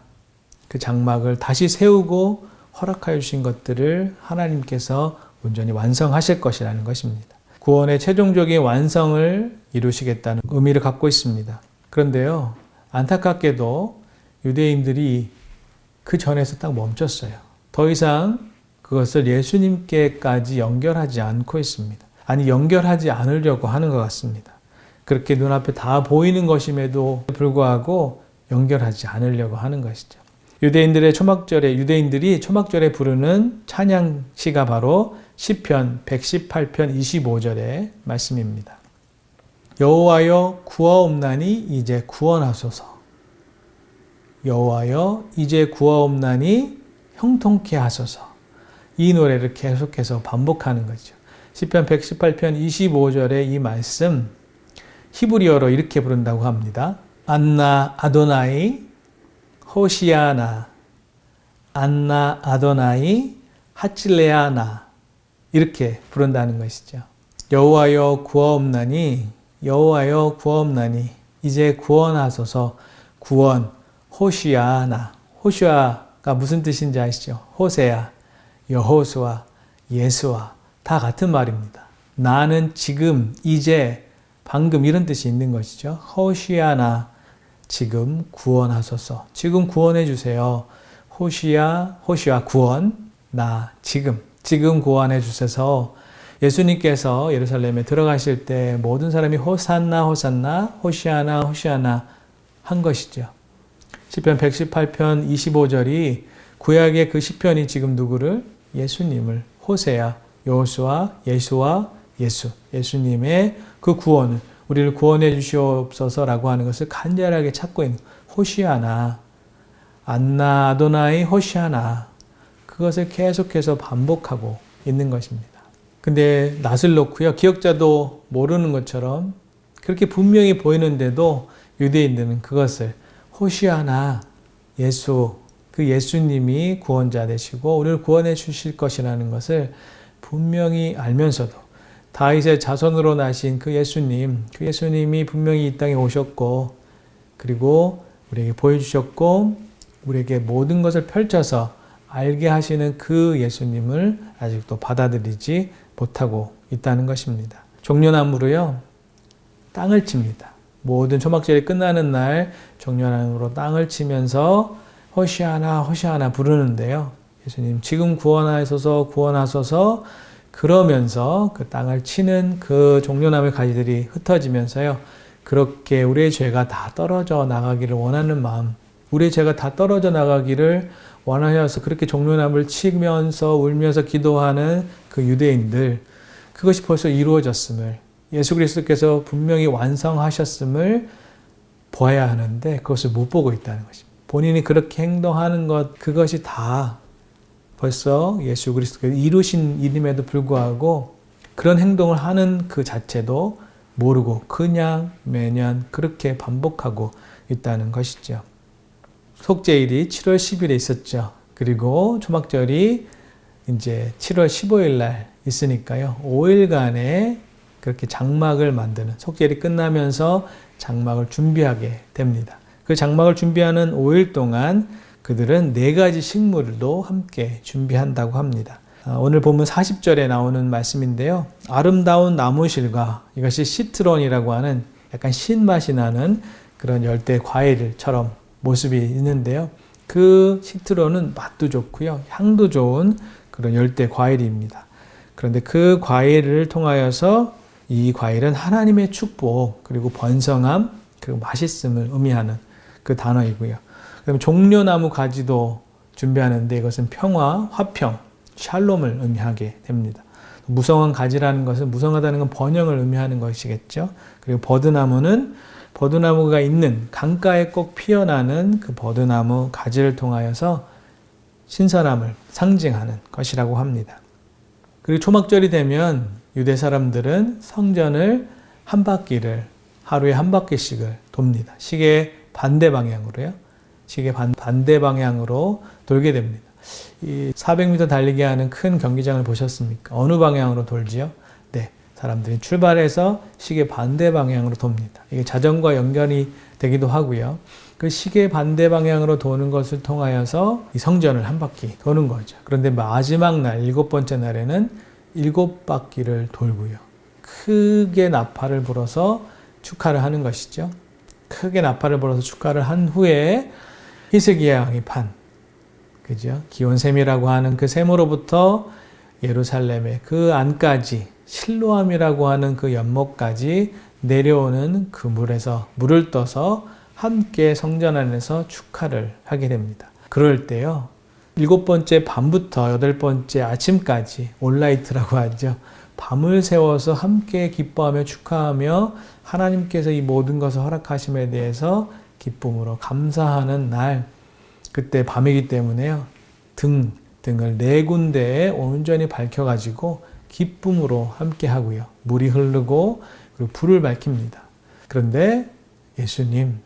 그 장막을 다시 세우고 허락하여 주신 것들을 하나님께서 온전히 완성하실 것이라는 것입니다. 구원의 최종적인 완성을 이루시겠다는 의미를 갖고 있습니다. 그런데요, 안타깝게도 유대인들이 그 전에서 딱 멈췄어요. 더 이상 그것을 예수님께까지 연결하지 않고 있습니다. 아니, 연결하지 않으려고 하는 것 같습니다. 그렇게 눈앞에 다 보이는 것임에도 불구하고 연결하지 않으려고 하는 것이죠. 유대인들이 초막절에 부르는 찬양시가 바로 시편 118편 25절의 말씀입니다. 여호와여 구하옵나니 이제 구원하소서. 여호와여 이제 구하옵나니 형통케 하소서. 이 노래를 계속해서 반복하는 거죠. 시편 118편 25절의 이 말씀, 히브리어로 이렇게 부른다고 합니다. 안나 아도나이 호시아나, 안나 아도나이 하칠레아나, 이렇게 부른다는 것이죠. 여호와여 구하옵나니, 여호와여 구하옵나니 이제 구원하소서. 구원, 호시아나. 호시아가 무슨 뜻인지 아시죠? 호세아, 여호수아, 예수아 다 같은 말입니다. 나는 지금, 이제, 방금 이런 뜻이 있는 것이죠. 호시아나, 지금 구원하소서. 지금 구원해 주세요. 호시아 구원, 나 지금 구원해 주셔서 예수님께서 예루살렘에 들어가실 때 모든 사람이 호산나 호산나 호시아나 호시아나 한 것이죠. 시편 118편 25절이 구약의 그 시편이 지금 누구를? 예수님을, 호세아, 여호수아, 예수와 예수, 예수님의 그 구원을, 우리를 구원해 주시옵소서라고 하는 것을 간절하게 찾고 있는 호시아나, 안나 아도나이 호시아나, 그것을 계속해서 반복하고 있는 것입니다. 근데 낯을 놓고요, 기억자도 모르는 것처럼 그렇게 분명히 보이는데도 유대인들은 그것을 호시아나, 예수, 그 예수님이 구원자 되시고 우리를 구원해 주실 것이라는 것을 분명히 알면서도 다윗의 자손으로 나신 그 예수님이 분명히 이 땅에 오셨고, 그리고 우리에게 보여주셨고, 우리에게 모든 것을 펼쳐서 알게 하시는 그 예수님을 아직도 받아들이지 못하고 있다는 것입니다. 종려나무로요, 땅을 칩니다. 모든 초막절이 끝나는 날 종려나무로 땅을 치면서 호시아나 호시아나 부르는데요. 예수님 지금 구원하소서 그러면서 그 땅을 치는 그 종려나무의 가지들이 흩어지면서요. 그렇게 우리의 죄가 다 떨어져 나가기를 원하는 마음, 우리의 죄가 다 떨어져 나가기를 원하여서 그렇게 종려나무를 치면서 울면서 기도하는 그 유대인들, 그것이 벌써 이루어졌음을, 예수 그리스도께서 분명히 완성하셨음을 보아야 하는데 그것을 못 보고 있다는 것입니다. 본인이 그렇게 행동하는 것, 그것이 다 벌써 예수 그리스도께서 이루신 일임에도 불구하고 그런 행동을 하는 그 자체도 모르고 그냥 매년 그렇게 반복하고 있다는 것이죠. 속죄일이 7월 10일에 있었죠. 그리고 초막절이 이제 7월 15일 날 있으니까요. 5일간의 그렇게 장막을 만드는, 속죄일이 끝나면서 장막을 준비하게 됩니다. 그 장막을 준비하는 5일 동안 그들은 4가지 식물도 함께 준비한다고 합니다. 오늘 본문 40절에 나오는 말씀인데요. 아름다운 나무실과, 이것이 시트론이라고 하는 약간 신맛이 나는 그런 열대 과일처럼 모습이 있는데요. 그 시트론은 맛도 좋고요. 향도 좋은 그런 열대 과일입니다. 그런데 그 과일을 통하여서 이 과일은 하나님의 축복, 그리고 번성함, 그리고 맛있음을 의미하는 그 단어이고요. 그다음에 종려나무 가지도 준비하는데 이것은 평화, 화평, 샬롬을 의미하게 됩니다. 무성한 가지라는 것은, 무성하다는 건 번영을 의미하는 것이겠죠. 그리고 버드나무는 버드나무가 있는 강가에 꼭 피어나는 그 버드나무 가지를 통하여서 신선함을 상징하는 것이라고 합니다. 그리고 초막절이 되면 유대 사람들은 성전을 한 바퀴를, 하루에 한 바퀴씩을 돕니다. 시계 반대 방향으로요. 시계 반대 방향으로 돌게 됩니다. 이 400m 달리기 하는 큰 경기장을 보셨습니까? 어느 방향으로 돌지요? 네, 사람들이 출발해서 시계 반대 방향으로 돕니다. 이게 자전거와 연결이 되기도 하고요. 그 시계 반대 방향으로 도는 것을 통하여서 이 성전을 한 바퀴 도는 거죠. 그런데 마지막 날, 7번째 날에는 7바퀴를 돌고요. 크게 나팔을 불어서 축하를 하는 것이죠. 크게 나팔을 불어서 축하를 한 후에 히스기야 왕이 판, 그죠? 기온샘이라고 하는 그 샘으로부터 예루살렘의 그 안까지, 실로암이라고 하는 그 연못까지 내려오는 그 물에서 물을 떠서 함께 성전 안에서 축하를 하게 됩니다. 그럴 때요, 7번째 밤부터 8번째 아침까지 올라이트라고 하죠. 밤을 새워서 함께 기뻐하며 축하하며 하나님께서 이 모든 것을 허락하심에 대해서 기쁨으로 감사하는 날, 그때 밤이기 때문에요. 등을 4군데에 온전히 밝혀가지고 기쁨으로 함께 하고요. 물이 흐르고 그리고 불을 밝힙니다. 그런데 예수님,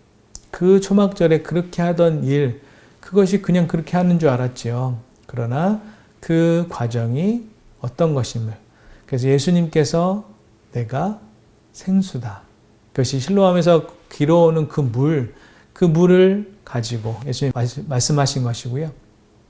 그 초막절에 그렇게 하던 일, 그것이 그냥 그렇게 하는 줄 알았지요. 그러나 그 과정이 어떤 것임을. 그래서 예수님께서 내가 생수다. 그것이 실로암에서 길어오는 그 물을 가지고 예수님 말씀하신 것이고요.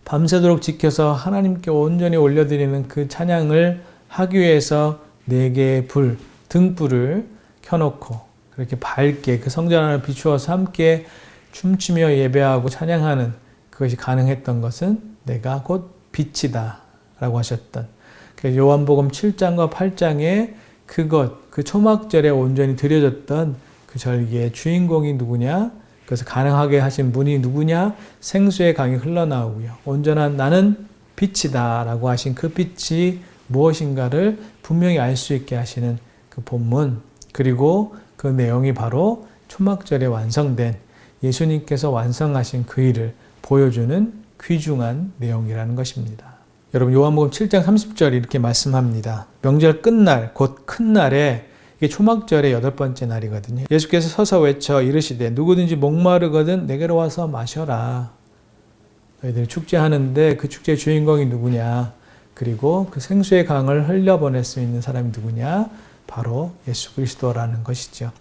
밤새도록 지켜서 하나님께 온전히 올려드리는 그 찬양을 하기 위해서 4개의 불, 등불을 켜놓고 그렇게 밝게 그 성전 안을 비추어서 함께 춤추며 예배하고 찬양하는 그것이 가능했던 것은 내가 곧 빛이다 라고 하셨던 요한복음 7장과 8장에 그 초막절에 온전히 드려졌던 그 절기의 주인공이 누구냐? 그래서 가능하게 하신 분이 누구냐? 생수의 강이 흘러나오고요. 온전한 나는 빛이다 라고 하신 그 빛이 무엇인가를 분명히 알 수 있게 하시는 그 본문, 그리고 그 내용이 바로 초막절에 완성된 예수님께서 완성하신 그 일을 보여주는 귀중한 내용이라는 것입니다. 여러분, 요한복음 7장 30절 이렇게 말씀합니다. 명절 끝날, 곧 큰 날에, 이게 초막절의 8번째 날이거든요. 예수께서 서서 외쳐 이르시되 누구든지 목마르거든 내게로 와서 마셔라. 너희들이 축제하는데 그 축제의 주인공이 누구냐? 그리고 그 생수의 강을 흘려보낼 수 있는 사람이 누구냐? 바로 예수 그리스도라는 것이죠.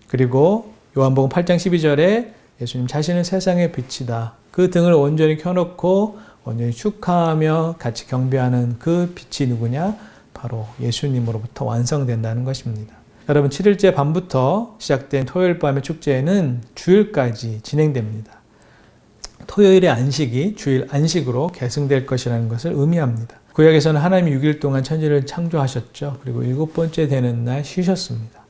그리고 요한복음 8장 12절에 예수님 자신은 세상의 빛이다. 그 등을 온전히 켜놓고 온전히 축하하며 같이 경배하는 그 빛이 누구냐? 바로 예수님으로부터 완성된다는 것입니다. 여러분, 7일째 밤부터 시작된 토요일 밤의 축제는 주일까지 진행됩니다. 토요일의 안식이 주일 안식으로 계승될 것이라는 것을 의미합니다. 구약에서는 하나님이 6일 동안 천지를 창조하셨죠. 그리고 7번째 되는 날 쉬셨습니다.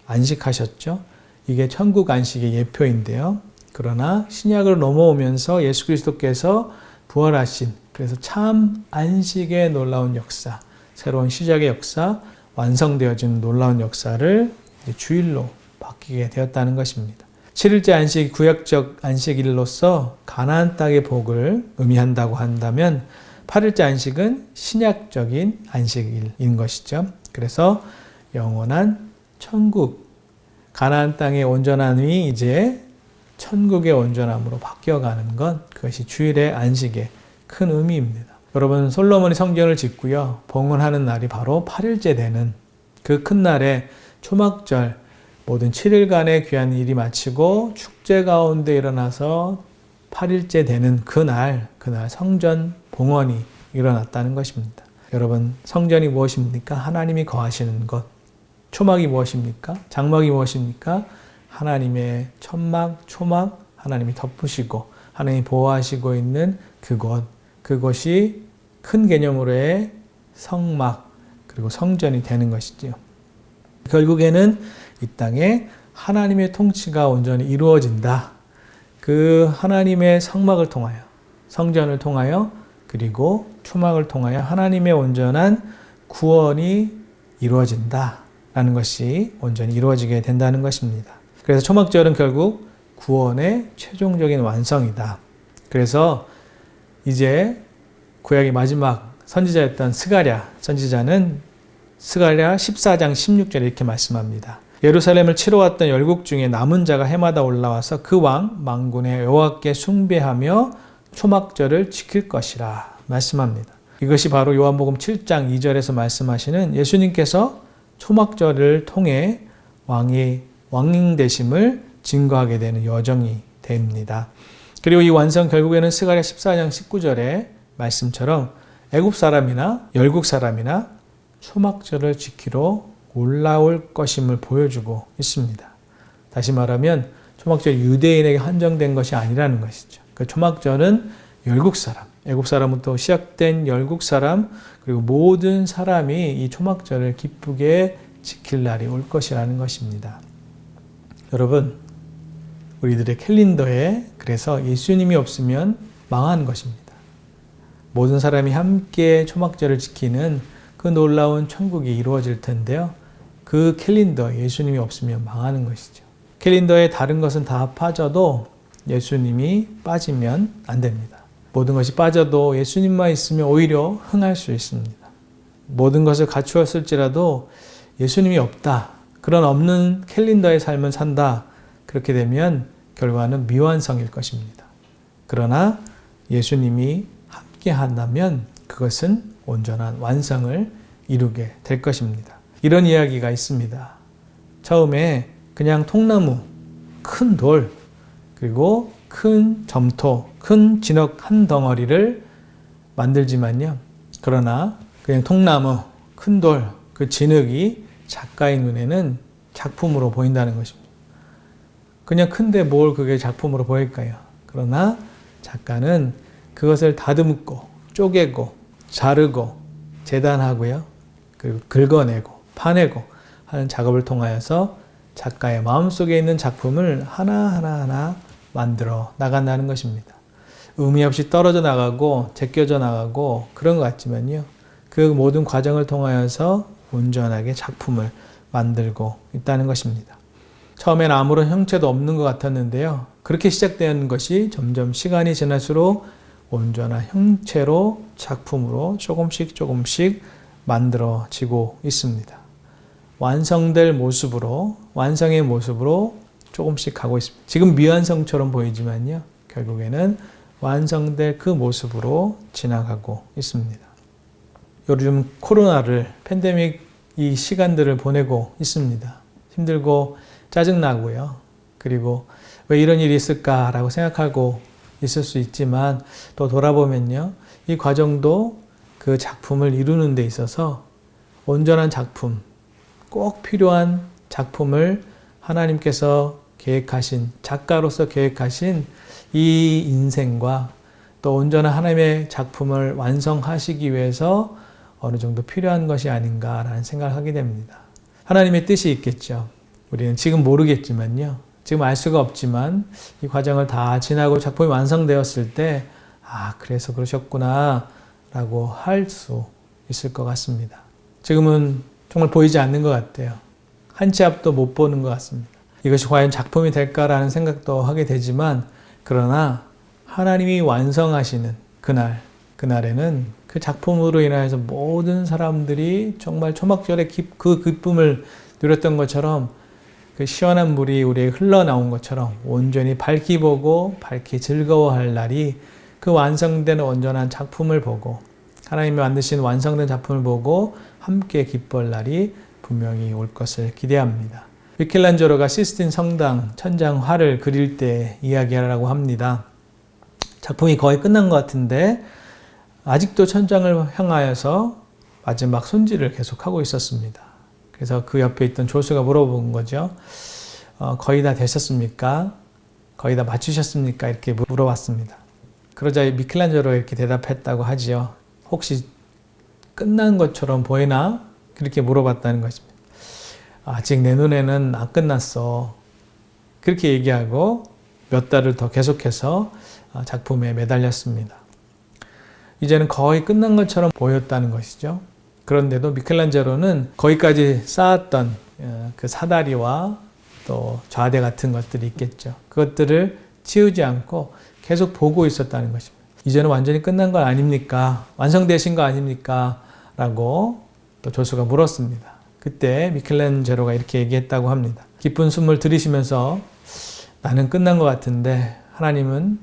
안식하셨죠. 이게 천국 안식의 예표인데요. 그러나 신약으로 넘어오면서 예수 그리스도께서 부활하신, 그래서 참 안식의 놀라운 역사, 새로운 시작의 역사, 완성되어진 놀라운 역사를 주일로 바뀌게 되었다는 것입니다. 7일째 안식, 구약적 안식일로서 가나안 땅의 복을 의미한다고 한다면 8일째 안식은 신약적인 안식일인 것이죠. 그래서 영원한 천국, 가나안 땅의 온전함이 이제 천국의 온전함으로 바뀌어가는 것, 그것이 주일의 안식의 큰 의미입니다. 여러분, 솔로몬이 성전을 짓고요, 봉헌하는 날이 바로 8일째 되는 그 큰 날에 초막절, 모든 7일간의 귀한 일이 마치고 축제 가운데 일어나서 8일째 되는 그날 성전 봉헌이 일어났다는 것입니다. 여러분, 성전이 무엇입니까? 하나님이 거하시는 것. 초막이 무엇입니까? 장막이 무엇입니까? 하나님의 천막, 초막, 하나님이 덮으시고 하나님이 보호하시고 있는 그것이 큰 개념으로의 성막, 그리고 성전이 되는 것이지요. 결국에는 이 땅에 하나님의 통치가 온전히 이루어진다. 그 하나님의 성막을 통하여, 성전을 통하여, 그리고 초막을 통하여 하나님의 온전한 구원이 이루어진다라는 것이 온전히 이루어지게 된다는 것입니다. 그래서 초막절은 결국 구원의 최종적인 완성이다. 그래서 이제 구약의 마지막 선지자였던 스가랴 선지자는 스가랴 14장 16절에 이렇게 말씀합니다. 예루살렘을 치러 왔던 열국 중에 남은 자가 해마다 올라와서 그 왕 만군의 여호와께 숭배하며 초막절을 지킬 것이라 말씀합니다. 이것이 바로 요한복음 7장 2절에서 말씀하시는 예수님께서 초막절을 통해 왕 되심을 증거하게 되는 여정이 됩니다. 그리고 이 완성 결국에는 스가랴 14장 19절의 말씀처럼 애굽 사람이나 열국 사람이나 초막절을 지키러 올라올 것임을 보여주고 있습니다. 다시 말하면 초막절 유대인에게 한정된 것이 아니라는 것이죠. 그 초막절은 열국 사람, 애굽 사람부터 시작된 열국 사람, 그리고 모든 사람이 이 초막절을 기쁘게 지킬 날이 올 것이라는 것입니다. 여러분, 우리들의 캘린더에 그래서 예수님이 없으면 망한 것입니다. 모든 사람이 함께 초막절을 지키는 그 놀라운 천국이 이루어질 텐데요. 그 캘린더 예수님이 없으면 망하는 것이죠. 캘린더에 다른 것은 다 빠져도 예수님이 빠지면 안 됩니다. 모든 것이 빠져도 예수님만 있으면 오히려 흥할 수 있습니다. 모든 것을 갖추었을지라도 예수님이 없다. 그런 없는 캘린더의 삶을 산다. 그렇게 되면 결과는 미완성일 것입니다. 그러나 예수님이 함께 한다면 그것은 온전한 완성을 이루게 될 것입니다. 이런 이야기가 있습니다. 처음에 그냥 통나무, 큰 돌, 그리고 큰 점토, 큰 진흙 한 덩어리를 만들지만요. 그러나 그냥 통나무, 큰 돌, 그 진흙이 작가의 눈에는 작품으로 보인다는 것입니다. 그냥 큰데 뭘 그게 작품으로 보일까요? 그러나 작가는 그것을 다듬고 쪼개고 자르고 재단하고요. 그리고 긁어내고 파내고 하는 작업을 통하여서 작가의 마음속에 있는 작품을 하나하나 만들어 나간다는 것입니다. 의미 없이 떨어져 나가고 제껴져 나가고 그런 것 같지만요. 그 모든 과정을 통하여서 온전하게 작품을 만들고 있다는 것입니다. 처음엔 아무런 형체도 없는 것 같았는데요. 그렇게 시작되는 것이 점점 시간이 지날수록 온전한 형체로 작품으로 조금씩 만들어지고 있습니다. 완성될 모습으로, 완성의 모습으로 조금씩 가고 있습니다. 지금 미완성처럼 보이지만요. 결국에는 완성될 그 모습으로 지나가고 있습니다. 요즘 코로나를, 팬데믹 이 시간들을 보내고 있습니다. 힘들고 짜증나고요. 그리고 왜 이런 일이 있을까라고 생각하고 있을 수 있지만 또 돌아보면요. 이 과정도 그 작품을 이루는 데 있어서 온전한 작품, 꼭 필요한 작품을 하나님께서 계획하신, 작가로서 계획하신 이 인생과 또 온전한 하나님의 작품을 완성하시기 위해서 어느 정도 필요한 것이 아닌가라는 생각을 하게 됩니다. 하나님의 뜻이 있겠죠. 우리는 지금 모르겠지만요. 지금 알 수가 없지만 이 과정을 다 지나고 작품이 완성되었을 때 그래서 그러셨구나 라고 할 수 있을 것 같습니다. 지금은 정말 보이지 않는 것 같아요. 한 치 앞도 못 보는 것 같습니다. 이것이 과연 작품이 될까라는 생각도 하게 되지만 그러나 하나님이 완성하시는 그날에는 그 작품으로 인하여서 모든 사람들이 정말 초막절에 그 기쁨을 누렸던 것처럼 그 시원한 물이 우리에게 흘러나온 것처럼 온전히 밝히 보고 밝히 즐거워할 날이 그 완성된 온전한 작품을 보고 하나님이 만드신 완성된 작품을 보고 함께 기뻐할 날이 분명히 올 것을 기대합니다. 미켈란젤로가 시스틴 성당 천장화를 그릴 때 이야기하라고 합니다. 작품이 거의 끝난 것 같은데 아직도 천장을 향하여서 마지막 손질을 계속하고 있었습니다. 그래서 그 옆에 있던 조수가 물어본 거죠. 거의 다 되셨습니까? 거의 다 맞추셨습니까? 이렇게 물어봤습니다. 그러자 미켈란젤로가 이렇게 대답했다고 하지요. 혹시 끝난 것처럼 보이나? 그렇게 물어봤다는 것입니다. 아직 내 눈에는 안 끝났어. 그렇게 얘기하고 몇 달을 더 계속해서 작품에 매달렸습니다. 이제는 거의 끝난 것처럼 보였다는 것이죠. 그런데도 미켈란젤로는 거기까지 쌓았던 그 사다리와 또 좌대 같은 것들이 있겠죠. 그것들을 치우지 않고 계속 보고 있었다는 것입니다. 이제는 완전히 끝난 거 아닙니까? 완성되신 거 아닙니까? 라고 또 조수가 물었습니다. 그때 미켈란젤로가 이렇게 얘기했다고 합니다. 깊은 숨을 들이쉬면서 나는 끝난 것 같은데 하나님은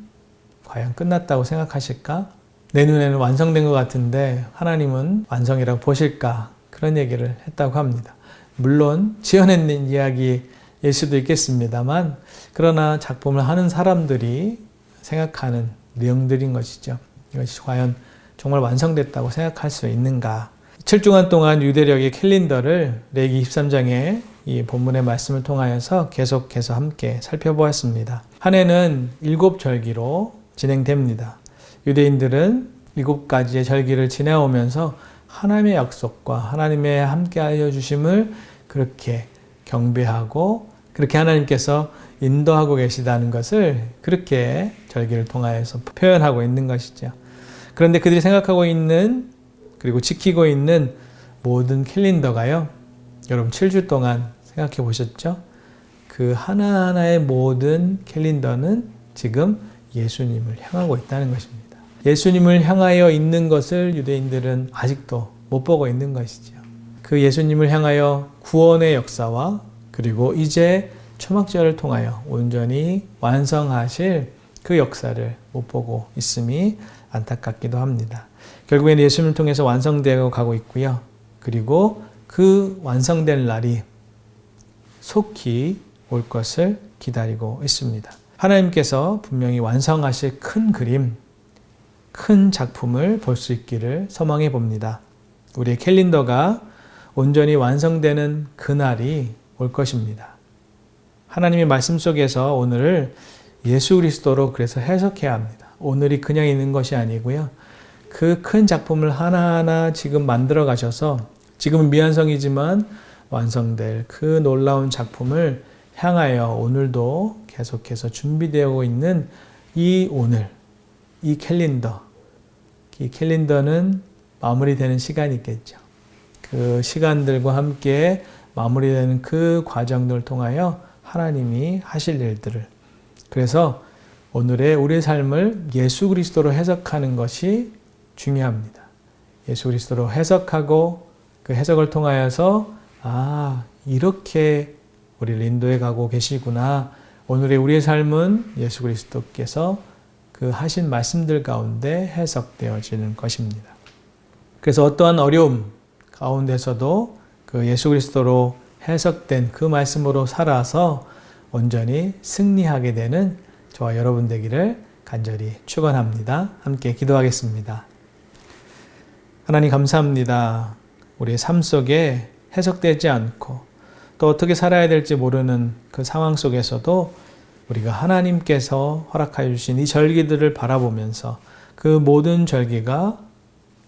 과연 끝났다고 생각하실까? 내 눈에는 완성된 것 같은데 하나님은 완성이라고 보실까? 그런 얘기를 했다고 합니다. 물론 지어낸 이야기일 수도 있겠습니다만 그러나 작품을 하는 사람들이 생각하는 내용들인 것이죠. 이것이 과연 정말 완성됐다고 생각할 수 있는가? 7주간 동안 유대력의 캘린더를 레위기 23장의 이 본문의 말씀을 통하여서 계속해서 함께 살펴보았습니다. 한 해는 7절기로 진행됩니다. 유대인들은 7가지의 절기를 지내오면서 하나님의 약속과 하나님의 함께하여 주심을 그렇게 경배하고 그렇게 하나님께서 인도하고 계시다는 것을 그렇게 절기를 통하여서 표현하고 있는 것이죠. 그런데 그들이 생각하고 있는 그리고 지키고 있는 모든 캘린더가요. 여러분 7주 동안 생각해 보셨죠? 그 하나하나의 모든 캘린더는 지금 예수님을 향하고 있다는 것입니다. 예수님을 향하여 있는 것을 유대인들은 아직도 못 보고 있는 것이죠. 그 예수님을 향하여 구원의 역사와 그리고 이제 초막절을 통하여 온전히 완성하실 그 역사를 못 보고 있음이 안타깝기도 합니다. 결국에는 예수님을 통해서 완성되어 가고 있고요. 그리고 그 완성될 날이 속히 올 것을 기다리고 있습니다. 하나님께서 분명히 완성하실 큰 그림, 큰 작품을 볼 수 있기를 소망해 봅니다. 우리의 캘린더가 온전히 완성되는 그날이 올 것입니다. 하나님의 말씀 속에서 오늘을 예수 그리스도로 그래서 해석해야 합니다. 오늘이 그냥 있는 것이 아니고요. 그 큰 작품을 하나하나 지금 만들어 가셔서 지금은 미완성이지만 완성될 그 놀라운 작품을 향하여 오늘도 계속해서 준비되어 있는 이 오늘, 이 캘린더. 이 캘린더는 마무리되는 시간이 있겠죠. 그 시간들과 함께 마무리되는 그 과정들을 통하여 하나님이 하실 일들을 그래서 오늘의 우리의 삶을 예수 그리스도로 해석하는 것이 중요합니다. 예수 그리스도로 해석하고 그 해석을 통하여서 이렇게 우리를 인도해 가고 계시구나. 오늘의 우리의 삶은 예수 그리스도께서 그 하신 말씀들 가운데 해석되어지는 것입니다. 그래서 어떠한 어려움 가운데서도 그 예수 그리스도로 해석된 그 말씀으로 살아서 온전히 승리하게 되는 저와 여러분 되기를 간절히 축원합니다. 함께 기도하겠습니다. 하나님 감사합니다. 우리의 삶 속에 해석되지 않고 또 어떻게 살아야 될지 모르는 그 상황 속에서도 우리가 하나님께서 허락하여 주신 이 절기들을 바라보면서 그 모든 절기가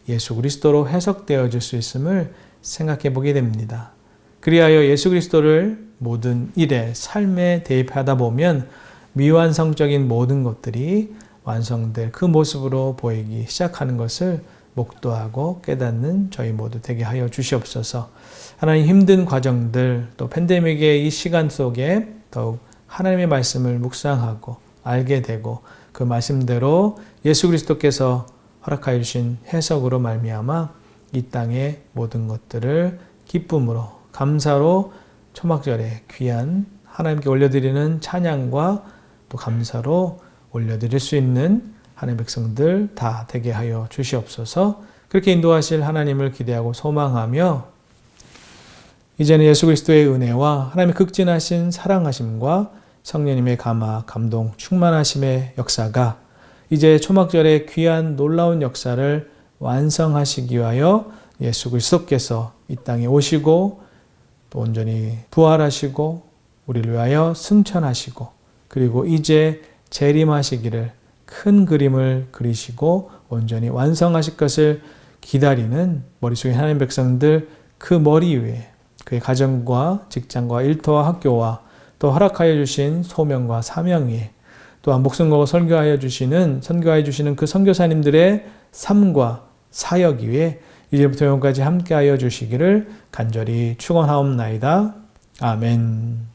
예수 그리스도로 해석되어질 수 있음을 생각해 보게 됩니다. 그리하여 예수 그리스도를 모든 일에 삶에 대입하다 보면 미완성적인 모든 것들이 완성될 그 모습으로 보이기 시작하는 것을 목도하고 깨닫는 저희 모두 되게 하여 주시옵소서. 하나님 힘든 과정들 또 팬데믹의 이 시간 속에 더욱 하나님의 말씀을 묵상하고 알게 되고 그 말씀대로 예수 그리스도께서 허락하여 주신 해석으로 말미암아 이 땅의 모든 것들을 기쁨으로 감사로 초막절에 귀한 하나님께 올려드리는 찬양과 또 감사로 올려드릴 수 있는 하나님의 백성들 다 되게 하여 주시옵소서. 그렇게 인도하실 하나님을 기대하고 소망하며 이제는 예수 그리스도의 은혜와 하나님의 극진하신 사랑하심과 성령님의 감화, 감동, 충만하심의 역사가 이제 초막절의 귀한 놀라운 역사를 완성하시기 위하여 예수 그리스도께서 이 땅에 오시고 또 온전히 부활하시고 우리를 위하여 승천하시고 그리고 이제 재림하시기를 큰 그림을 그리시고 온전히 완성하실 것을 기다리는 머릿속에 하나님 백성들 그 머리 위에 그의 가정과 직장과 일터와 학교와 또 허락하여 주신 소명과 사명 위에 또한 목숨 걸고 선교하여 주시는 그 선교사님들의 삶과 사역 위에 이제부터 영원까지 함께하여 주시기를 간절히 축원하옵나이다. 아멘.